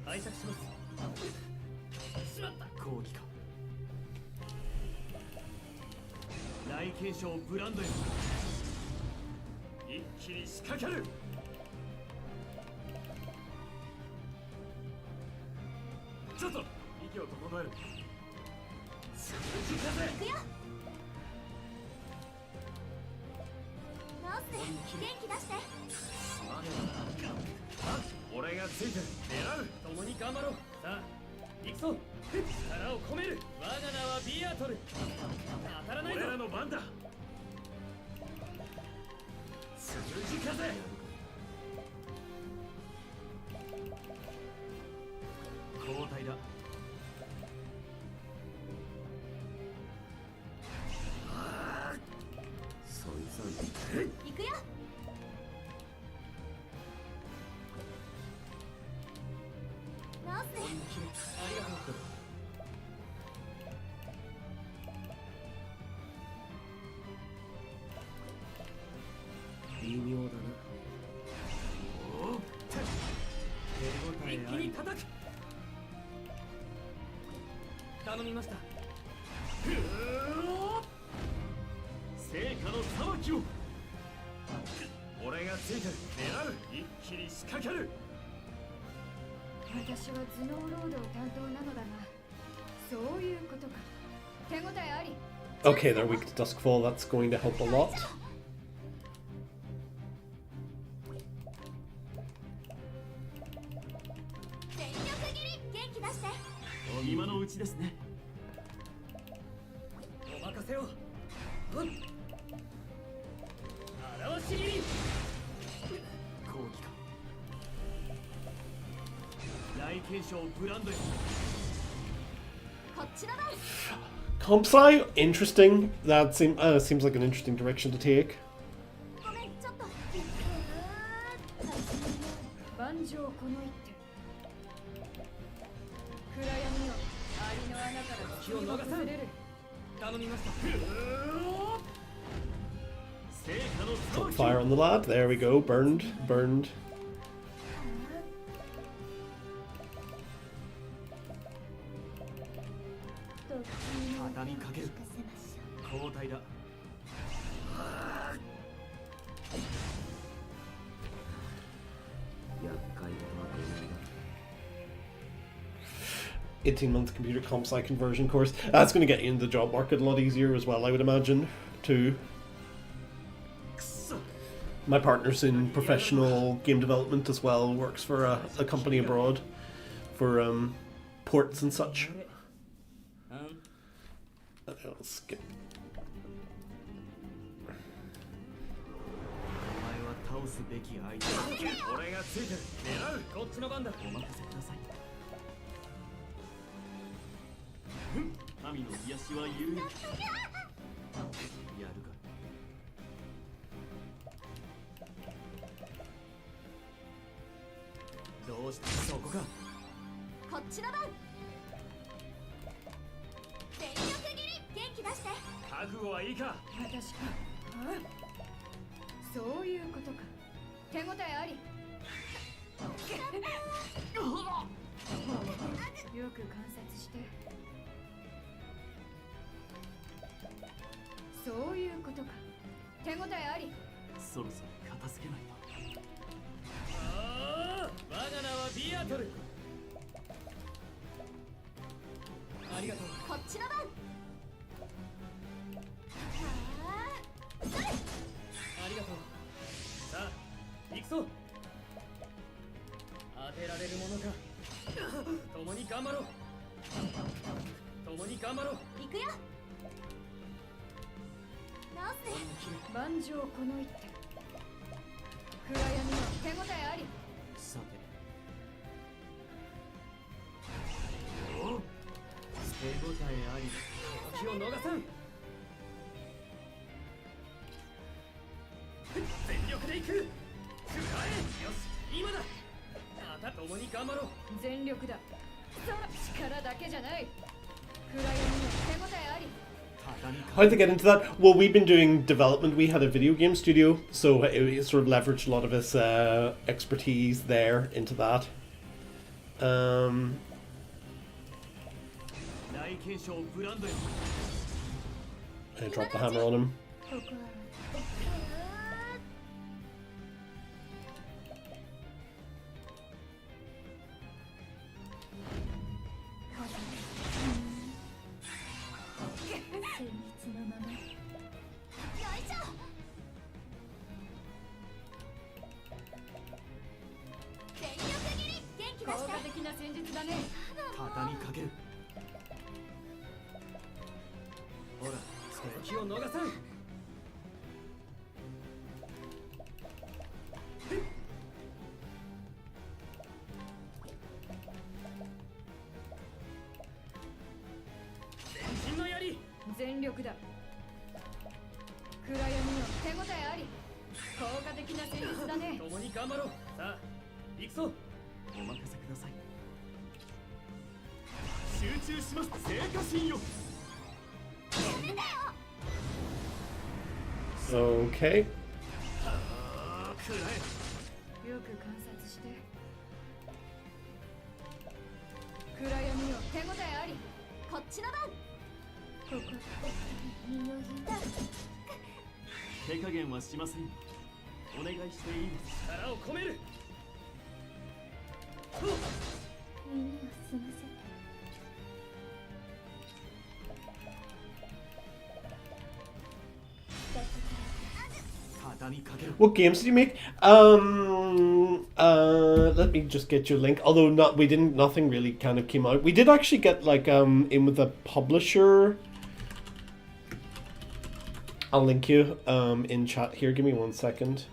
拝借します。しまった。抗議か。大継承ブランドへ。一気に仕掛ける。ちょっと息を整える。行くよ。ナオス、元気出して。俺がついてる。狙う。共に頑張ろう。さあ行くぞ。力を込める。我が名はビアトル。当たらないぞ。俺らの番だ。筋風。交代だ。そいつは行くよ。ナオス、ありがとう。微妙だな。おお、手応えあり。一気に叩く。頼みました。成果の裁きを。俺がついてる。狙う。一気に仕掛ける。私は頭脳労働担当なのだが、そういうことか。手応えあり。Okay, they're weak to Duskfall. That's going to help a lot. 全力切り。元気出して。今のうちですね。お任せを。表し切り。抗議か。大継承ブランドへ。こっちの番。Compsci, interesting. That seems like an interesting direction to take. ごめん、ちょっと。盤上この一手。暗闇よ、ありの穴から気を逃さん。頼みました。成果の裁 Put き。 fire on the lad. There we go. Burned. Burned. 畳みかける。交代だ。厄介なのはごめんだ。 18-month computer comp sci conversion course. That's going to get you into the job market a lot easier as well, I would imagine, too. My partner's in professional game development as well, works for a company abroad for ports and such. I'll skip. お前は倒すべき相手。俺がついてる。狙う。こっちの番だ。お任せください。神の癒しは有益。やるか。どうしてそこか。こっちの番。全力切り。元気出して。覚悟はいいか。私か。そういうことか。手応えあり。よく観察して。そういうことか。手応えあり。そろそろ片付けないと。ああ、我が名はビアトル。ありがとう。こっちの番。ありがとう。さあ、行くぞ。当てられるものか。共に頑張ろう。共に頑張ろう。行くよ。直すね。万丈この一手。暗闇の手応えあり。さて。手応えあり。気を逃さん。全力で行く。食らえ。よし、今だ。また共に頑張ろう。全力だ。そら力だけじゃない。暗闇の手応えあり。How to get into that? Well, we've been doing development. We had a video game studio, so it sort of leveraged a lot of his expertise there into that. I dropped the hammer on him. Okay. よく観察して。暗闇の手応えあり。こっちの番。ここ身を引いた。手加減はしません。お願いしていいです。力を込める。耳を澄ませ。What games did you make? Let me just get your link. Although nothing really kind of came out. We did actually get like in with a publisher. I'll link you in chat here. Give me 1 second.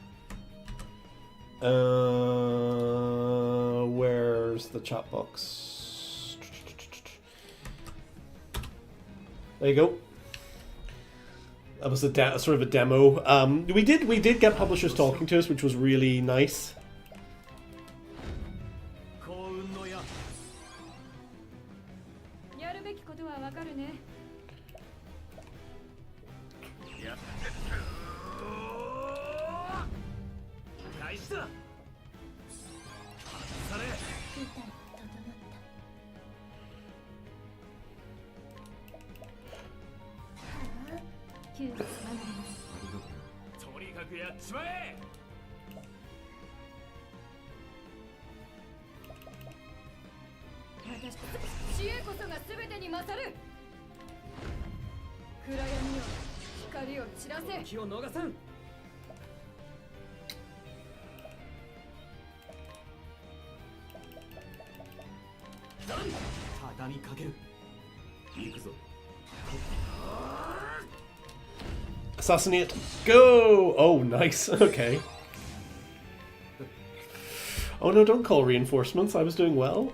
Where's the chat box? There you go. That was sort of a demo. We did get publishers talking to us, which was really nice. Assassinate. Go! Oh, nice. Okay. Oh no, don't call reinforcements. I was doing well.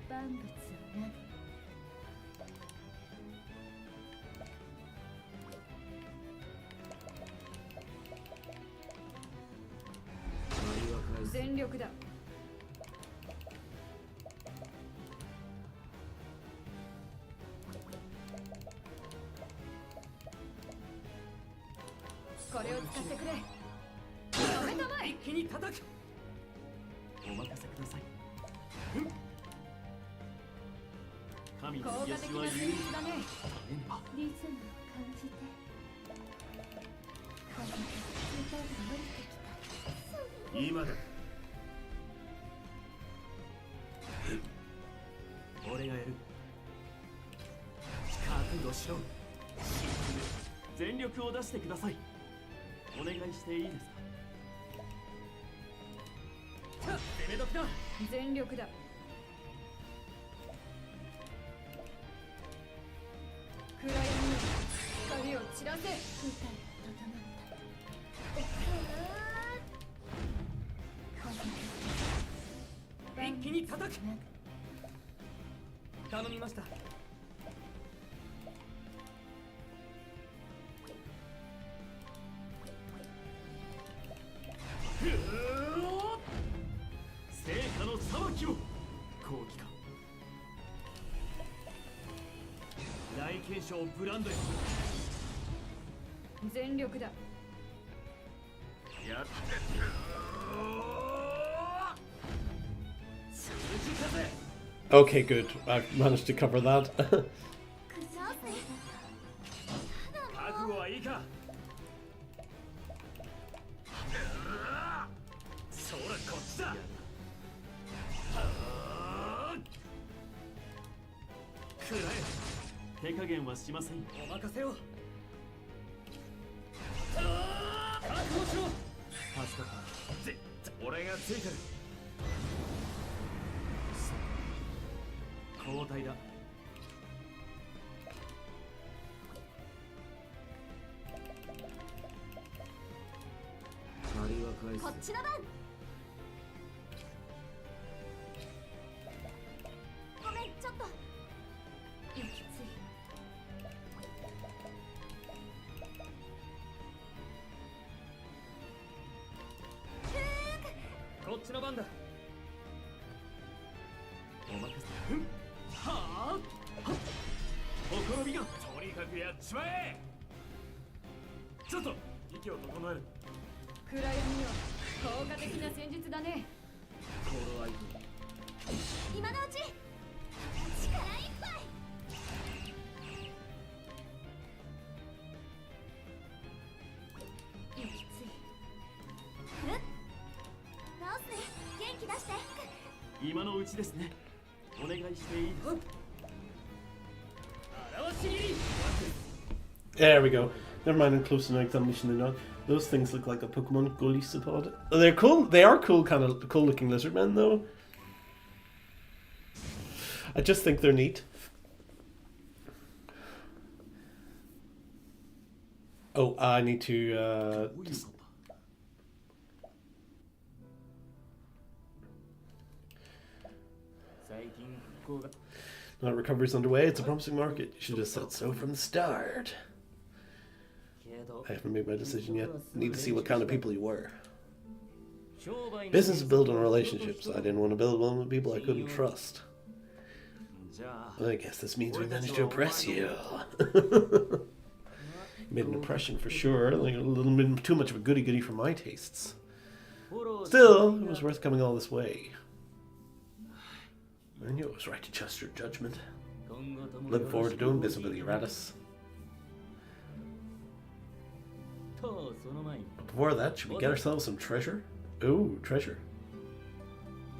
万物をな全力だ。これを使ってくれ。止めたまえ。一気に叩く。お任せください。神の癒しは唯一だね。リズムを感じて。この歌が降りてきた。今だ。俺がやる。覚悟しろ。全力を出してください。お願いしていいですか。攻め時だ。全力だ。暗闇に光を散らせ。舞台が整った。一気に叩く。頼みました。聖火の裁きを。好機か。大継承ブランドよ。全力だ。やって続き風。 Okay, good. I've managed to cover that. 覚悟はいいか。そらこっちだ。くらえ。手加減はしません。お任せを。確保しろ。助かった。俺がついてる。交代だ。こっちの番。ごめん、ちょっと息つい。こっちの番だ。お任せ。はあ。ほころびがとにかくやっちまえ。ちょっと息を整える。暗闇は効果的な戦術だね。頃合いと今のうち力いっぱい。息つい。直すね。元気出して。今のうちですね。お願いしていいですか。表し切り。 There we go. Never mind, in close enough examination, they're not. Those things look like a Pokemon Golisopod. They're cool. They are cool, kind of cool looking lizard men, though. I just think they're neat. Oh, I need to. Now that recovery's underway, it's a promising market. You should have said so from the start. I haven't made my decision yet. Need to see what kind of people you were. Business is built on relationships. I didn't want to build one with people I couldn't trust. I guess this means we managed to impress you. You made an impression for sure, like a little bit too much of a goody-goody for my tastes. Still, it was worth coming all this way. I knew it was right to trust your judgment. Looking forward to doing business with you, Radis. But before that, should we get ourselves some treasure? Ooh, treasure.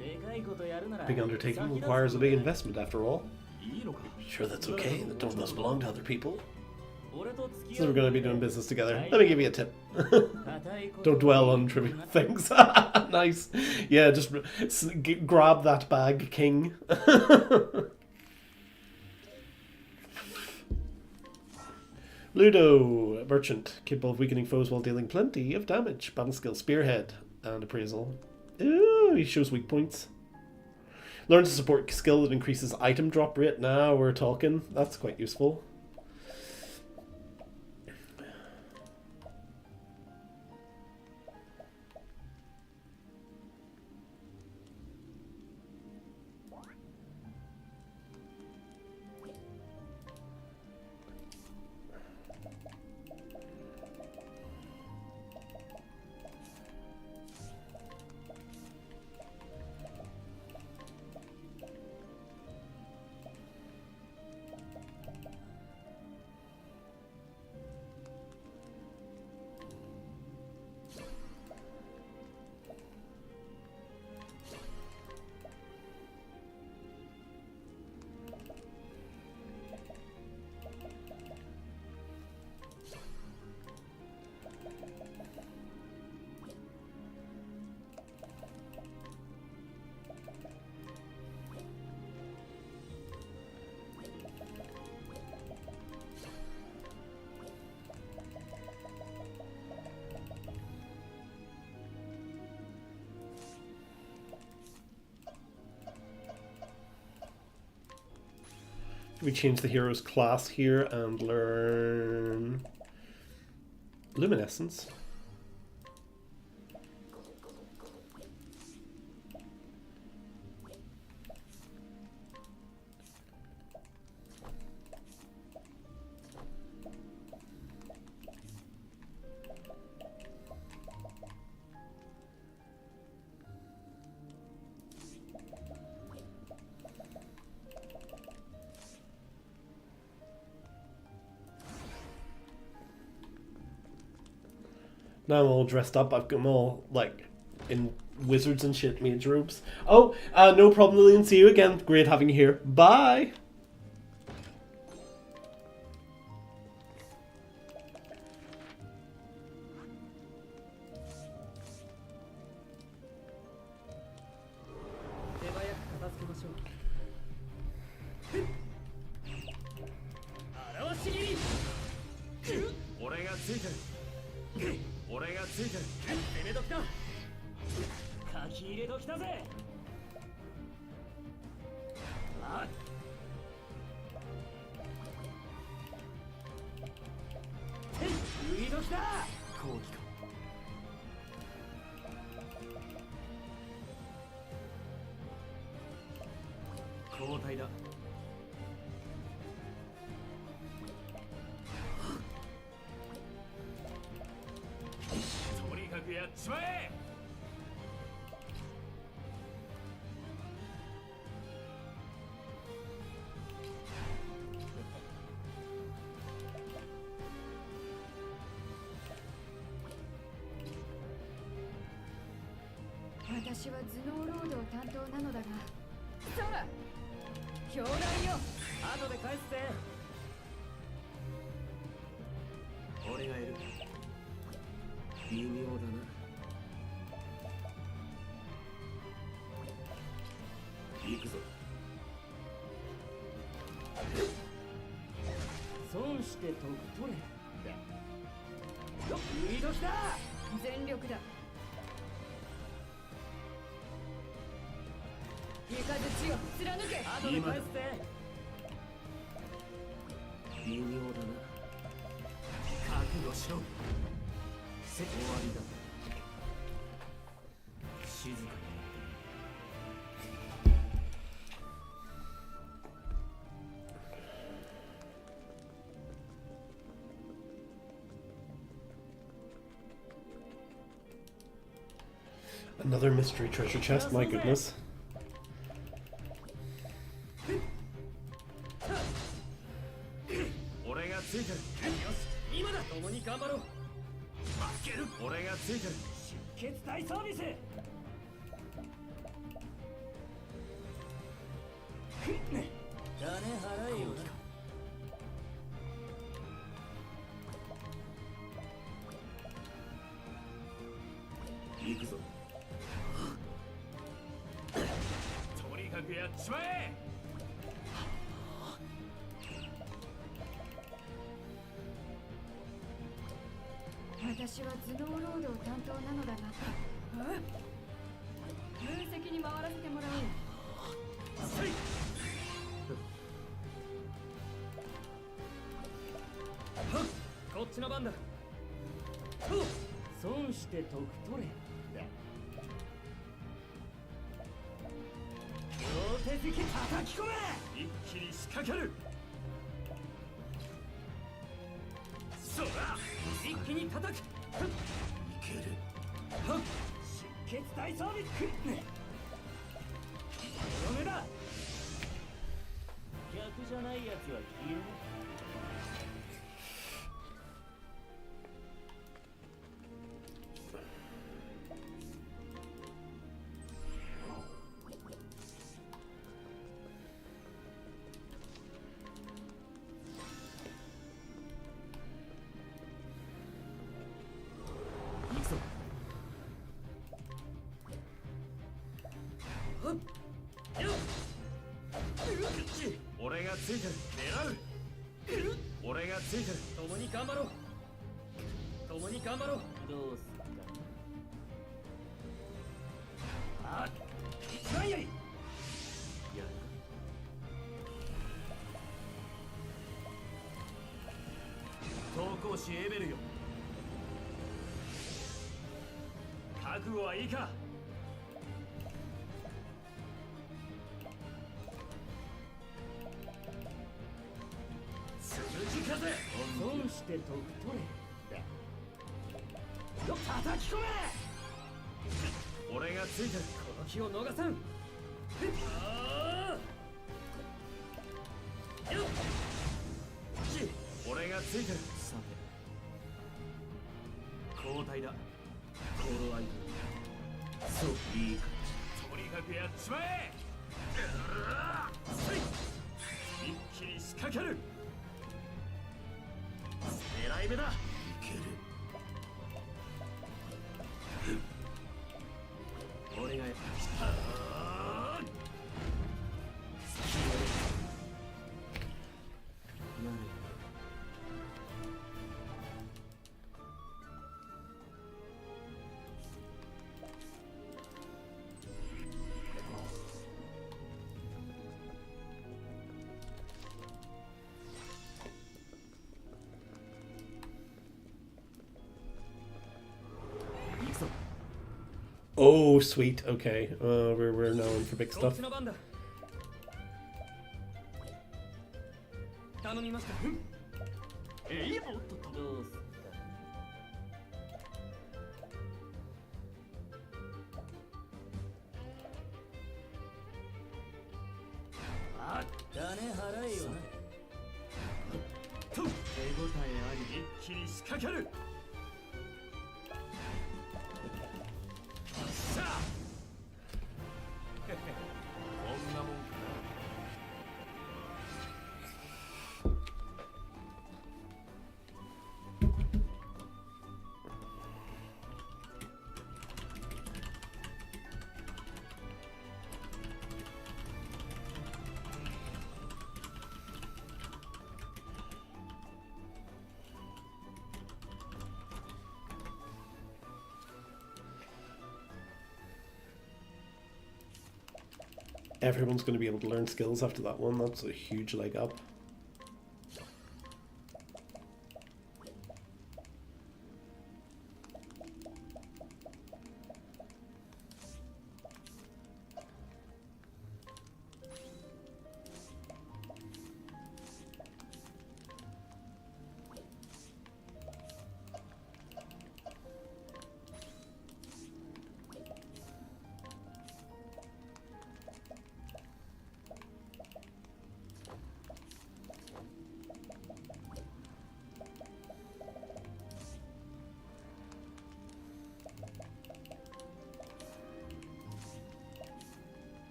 Big undertaking requires a big investment, after all. Sure that's okay? The don't must belong to other people. Since we're going to be doing business together, let me give you a tip. Don't dwell on trivial things. Nice. Yeah, just grab that bag, king. Ludo, merchant, capable of weakening foes while dealing plenty of damage. Battle skill, spearhead, and appraisal. Ooh, he shows weak points. Learns a support skill that increases item drop rate. Now we're talking. That's quite useful. We change the hero's class here and learn luminescence. Now I'm all dressed up. I'm all like in wizards and shit mage robes. Oh, no problem, Lillian. See you again. Great having you here. Bye.私は頭脳労働担当なのだが、そら、狂乱よ。後で返すぜ。俺がいる。微妙だな。行くぞ。損して得取れ。よっ、いい年だ。全力だ。床槌を貫け。後で返すぜ。微妙だな。覚悟しろ。終わりだ。静かに。Another mystery treasure chest, my goodness.私は頭脳労働担当なのだが、分析に回らせてもらおう。番だ。損して得取れだ。両手突き叩き込め。一気に仕掛ける。そら一気に叩く。いける。出血大装備。とどめだ。逆じゃないやつは消える。俺がついてる。狙う。俺がついてる。共に頑張ろう。共に頑張ろう。どうするか。あっ、一番やり。やるか。投稿士エベルよ。覚悟はいいか。損して得取れだ。よっ叩き込め。俺がついてる。この気を逃さん。よっ俺がついてる。さて交代だ。頃合いそういいか。とにかくやっちまえ。一気に仕掛ける。狙い目だ。いける。俺がやった。Oh, sweet. Okay, we're now in for big stuff. 頼みました。おっとっと。どうするか。あっ、金払えよな。手応えあり。一気に仕掛ける。さあこんなもんかな。Everyone's going to be able to learn skills after that one. That's a huge leg up.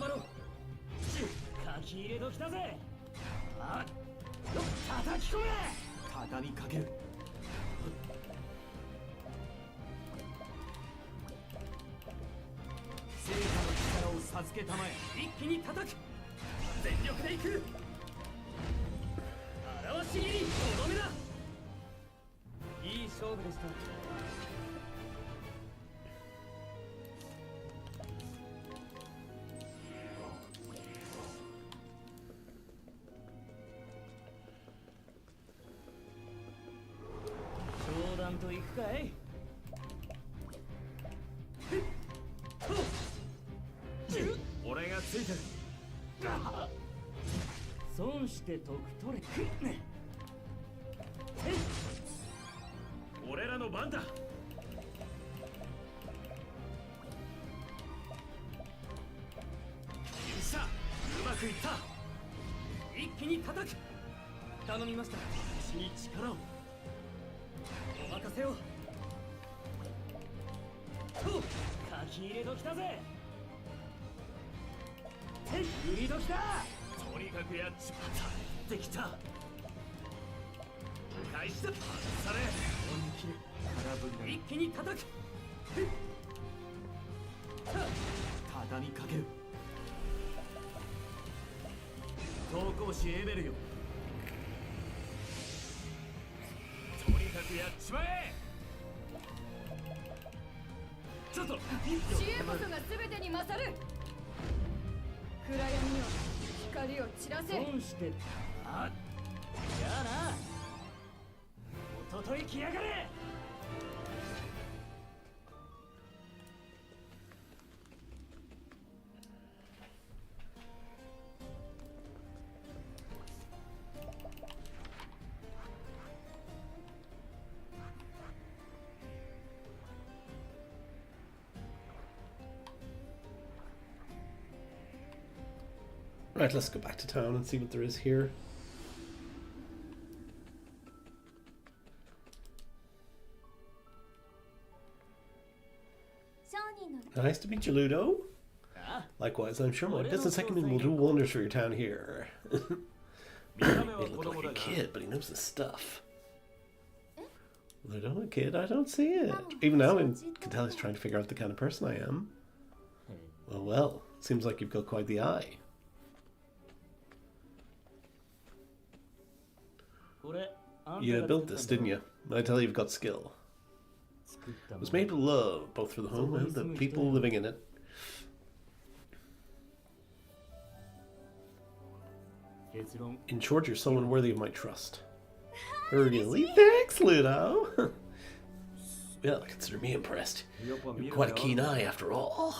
張ろう。書き入れ時だぜ。あっ、叩き込め。畳みかける。成果の力を授けたまえ。一気に叩く。全力でいく。表し切りとどめだ。いい勝負でした。冗談といくかい。俺がついてる。損して得取れ。俺らの番だ。さあ、うまくいった。一気に叩く。頼みました。私に力を。お任せを。と、書き入れ時だぜ。売り時だ。とにかくやっちまった。できた。開始だ。外され。本気で空振り。一気に叩く。畳みかける。投稿しエベルよ。とにかくやっちまえ。ちょっと知恵こそが全てに勝る。暗闇には光を散らせ。損して。あ、じゃあな。おととい来やがれ。Right, let's go back to town and see what there is here. Nice to meet you, Ludo. Likewise, I'm sure my distance acumen will do wonders for your town here. He looks like a kid, but he knows his stuff. Ludo, a kid? I don't see it. Even now, I can tell he's trying to figure out the kind of person I am. Well, well, seems like you've got quite the eye. You built this, didn't you? I tell you, you've got skill. It was made with love, both for the home and the people living in it. In short, you're someone worthy of my trust. Really? Thanks, Ludo. Well, consider me impressed. You've quite a keen eye, after all.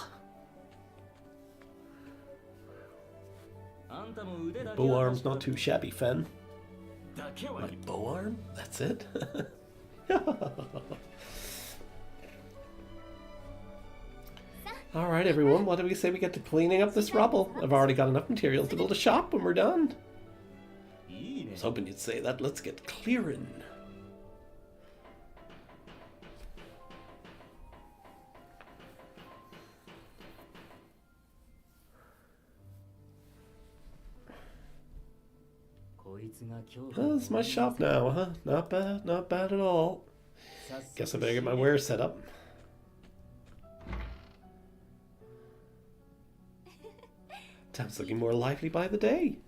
Bow arm's not too shabby, Fen. My bow arm? That's it? Alright everyone, what do we say we get to cleaning up this rubble? I've already got enough materials to build a shop when we're done. I was hoping you'd say that. Let's get clearing. Oh, this is my shop now, huh? Not bad at all. Guess I better get my wares set up. Town's looking more lively by the day.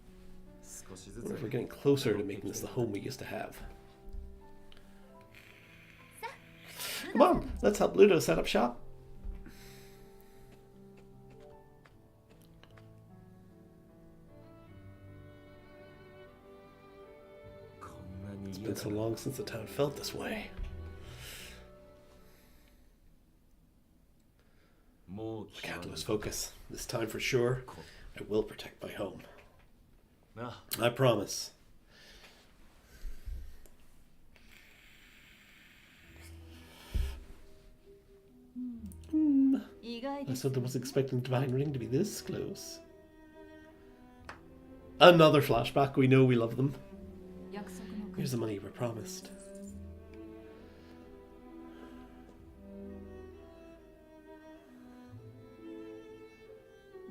I wonder if we're getting closer to making this the home we used to have. Come on, let's help Ludo set up shop. It's been so long since the town felt this way. I can't lose focus. This time for sure, I will protect my home. I promise. I certainly wasn't expecting the Divine Ring to be this close. Another flashback. We know we love them. Here's the money you were promised.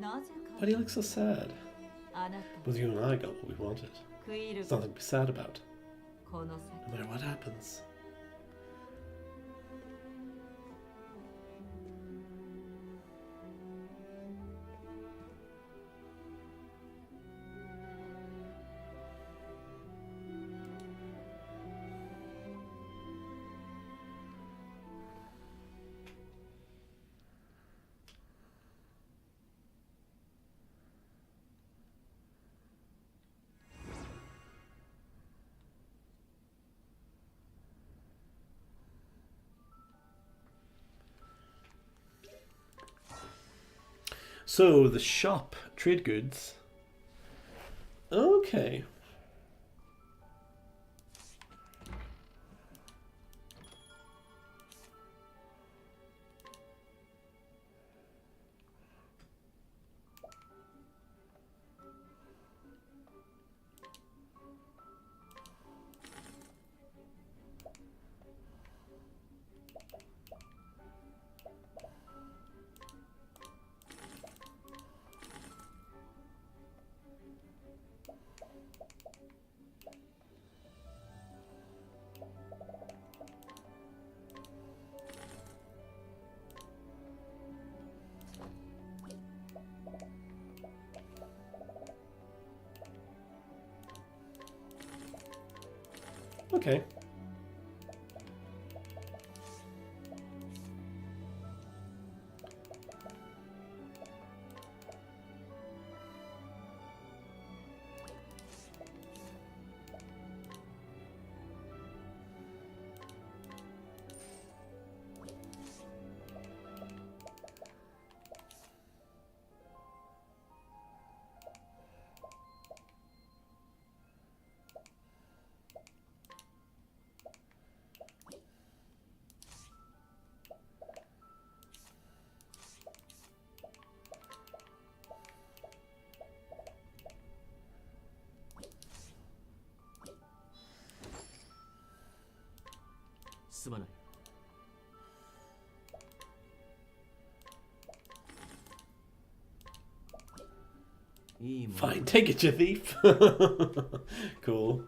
Why do you look so sad? Both you and I got what we wanted. There's nothing to be sad about. No matter what happens. So, the shop, trade goods. Okay. Okay. Fine, take it, you thief. Cool.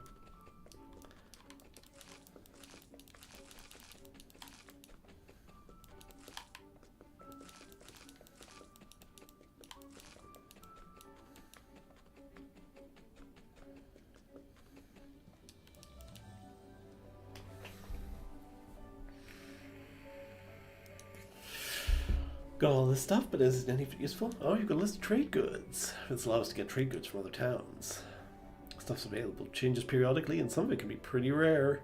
Got all this stuff, but is it any of it useful? Oh, you've got a list of trade goods. This allows us to get trade goods from other towns. Stuff's available, changes periodically, and some of it can be pretty rare.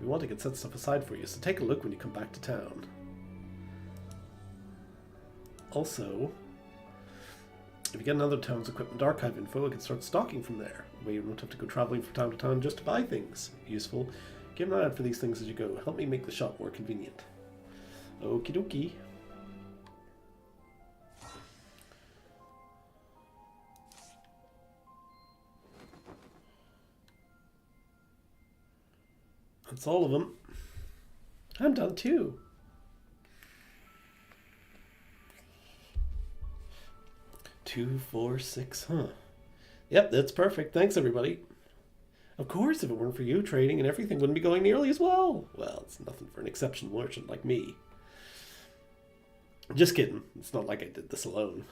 We want to get set stuff aside for you, so take a look when you come back to town. Also, if you get another town's equipment archive info, I can start stocking from there. That way you don't have to go traveling from town to town just to buy things. Useful. Keep an eye out for these things as you go. Help me make the shop more convenient. Okie dokie. That's all of them. I'm done too. Two, 4, 6, huh? Yep, that's perfect. Thanks, everybody. Of course, if it weren't for you, trading and everything wouldn't be going nearly as well. Well, it's nothing for an exceptional merchant like me. Just kidding. It's not like I did this alone.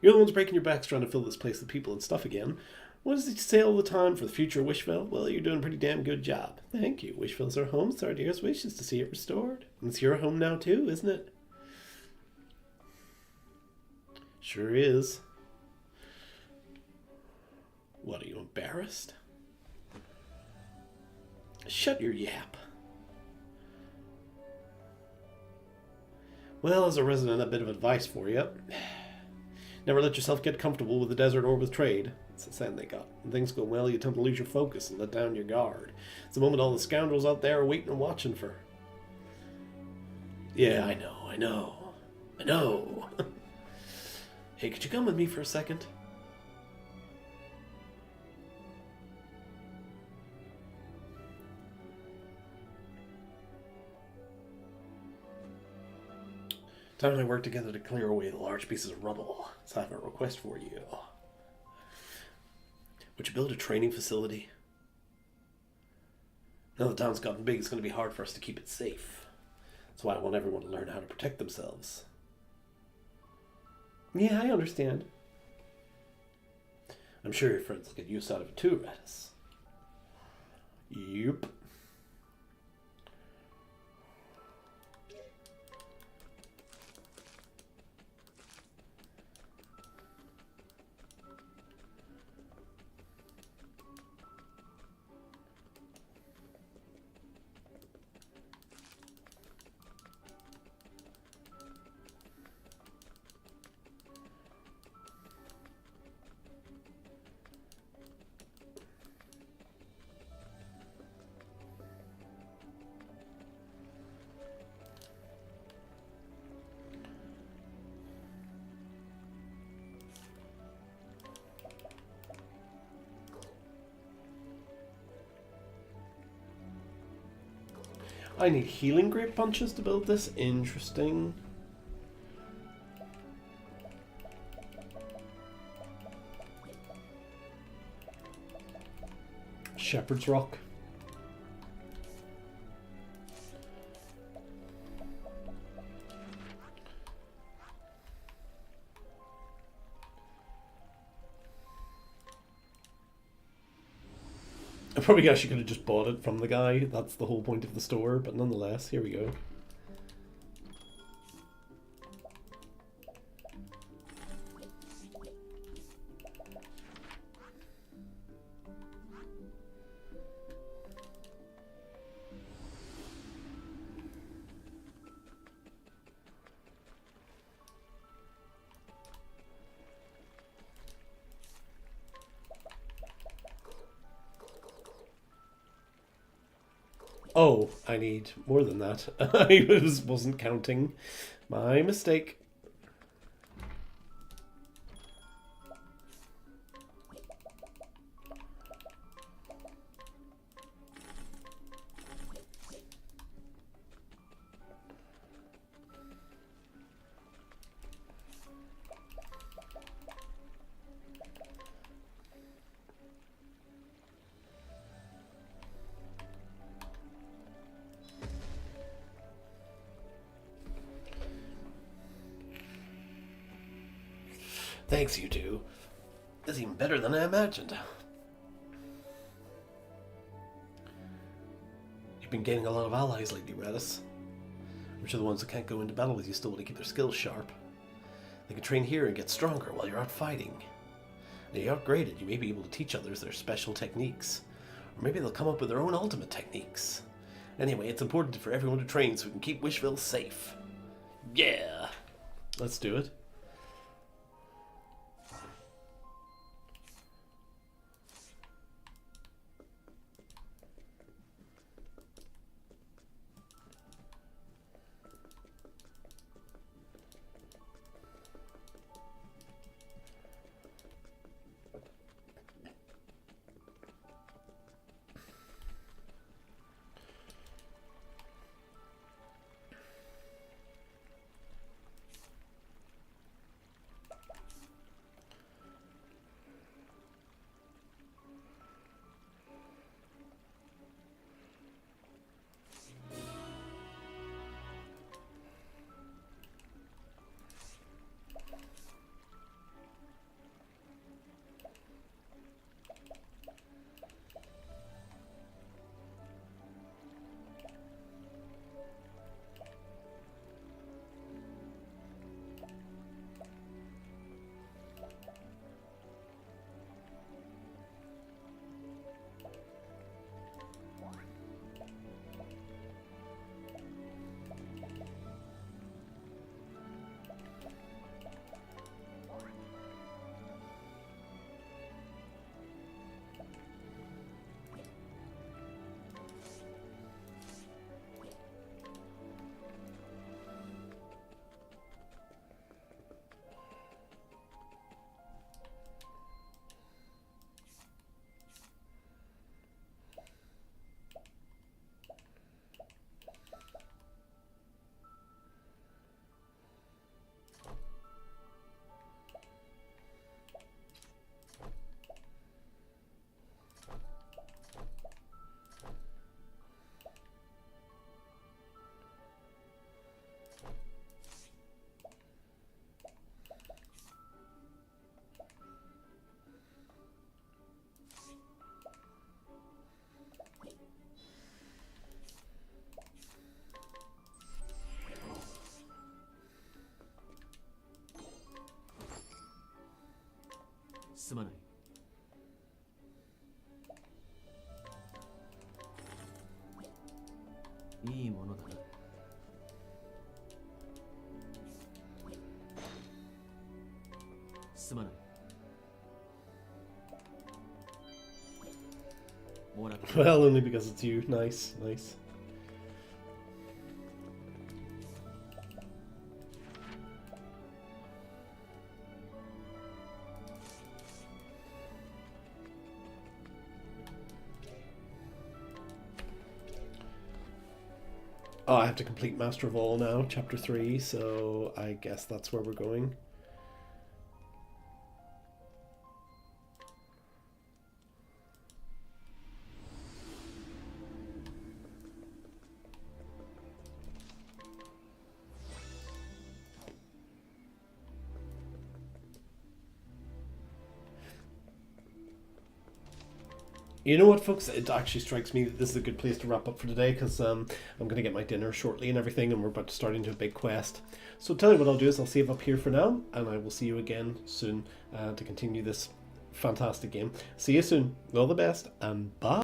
You're the ones breaking your backs trying to fill this place with people and stuff again. What does it say all the time for the future of Wishville? Well, you're doing a pretty damn good job. Thank you. Wishville's our home, so our dearest wish is to see it restored. And it's your home now too, isn't it? Sure is. What, are you embarrassed? Shut your yap. Well, as a resident, a bit of advice for you. Never let yourself get comfortable with the desert or with trade. It's the saying they got. When things go well, you tend to lose your focus and let down your guard. It's the moment all the scoundrels out there are waiting and watching for. Yeah, I know. Hey, could you come with me for a second? Time and I work together to clear away the large pieces of rubble. So I have a request for you. Would you build a training facility? Now the town's gotten big, it's going to be hard for us to keep it safe. That's why I want everyone to learn how to protect themselves. Yeah, I understand. I'm sure your friends will get use out of it too, Radis. Yup. I need healing grape punches to build this. Interesting. Shepherd's Rock. I probably actually could have just bought it from the guy. That's the whole point of the store, but nonetheless, here we go. Oh, I need more than that. I wasn't counting. My mistake. Thanks, you two. That's even better than I imagined. You've been gaining a lot of allies lately, Radis. Which are the ones that can't go into battle with you still to keep their skills sharp. They can train here and get stronger while you're out fighting. Now you're upgraded, you may be able to teach others their special techniques. Or maybe they'll come up with their own ultimate techniques. Anyway, it's important for everyone to train so we can keep Wishville safe. Yeah! Let's do it. すまない。いいものだな。すまない。もらった。 Well, only because it's you. Nice, nice. Oh, I have to complete Master of All now, Chapter 3, so I guess that's where we're going. You know what, folks? It actually strikes me that this is a good place to wrap up for today, because I'm going to get my dinner shortly and everything, and we're about to start into a big quest. So tell you what I'll do is I'll save up here for now, and I will see you again soon to continue this fantastic game. See you soon. All the best, and bye.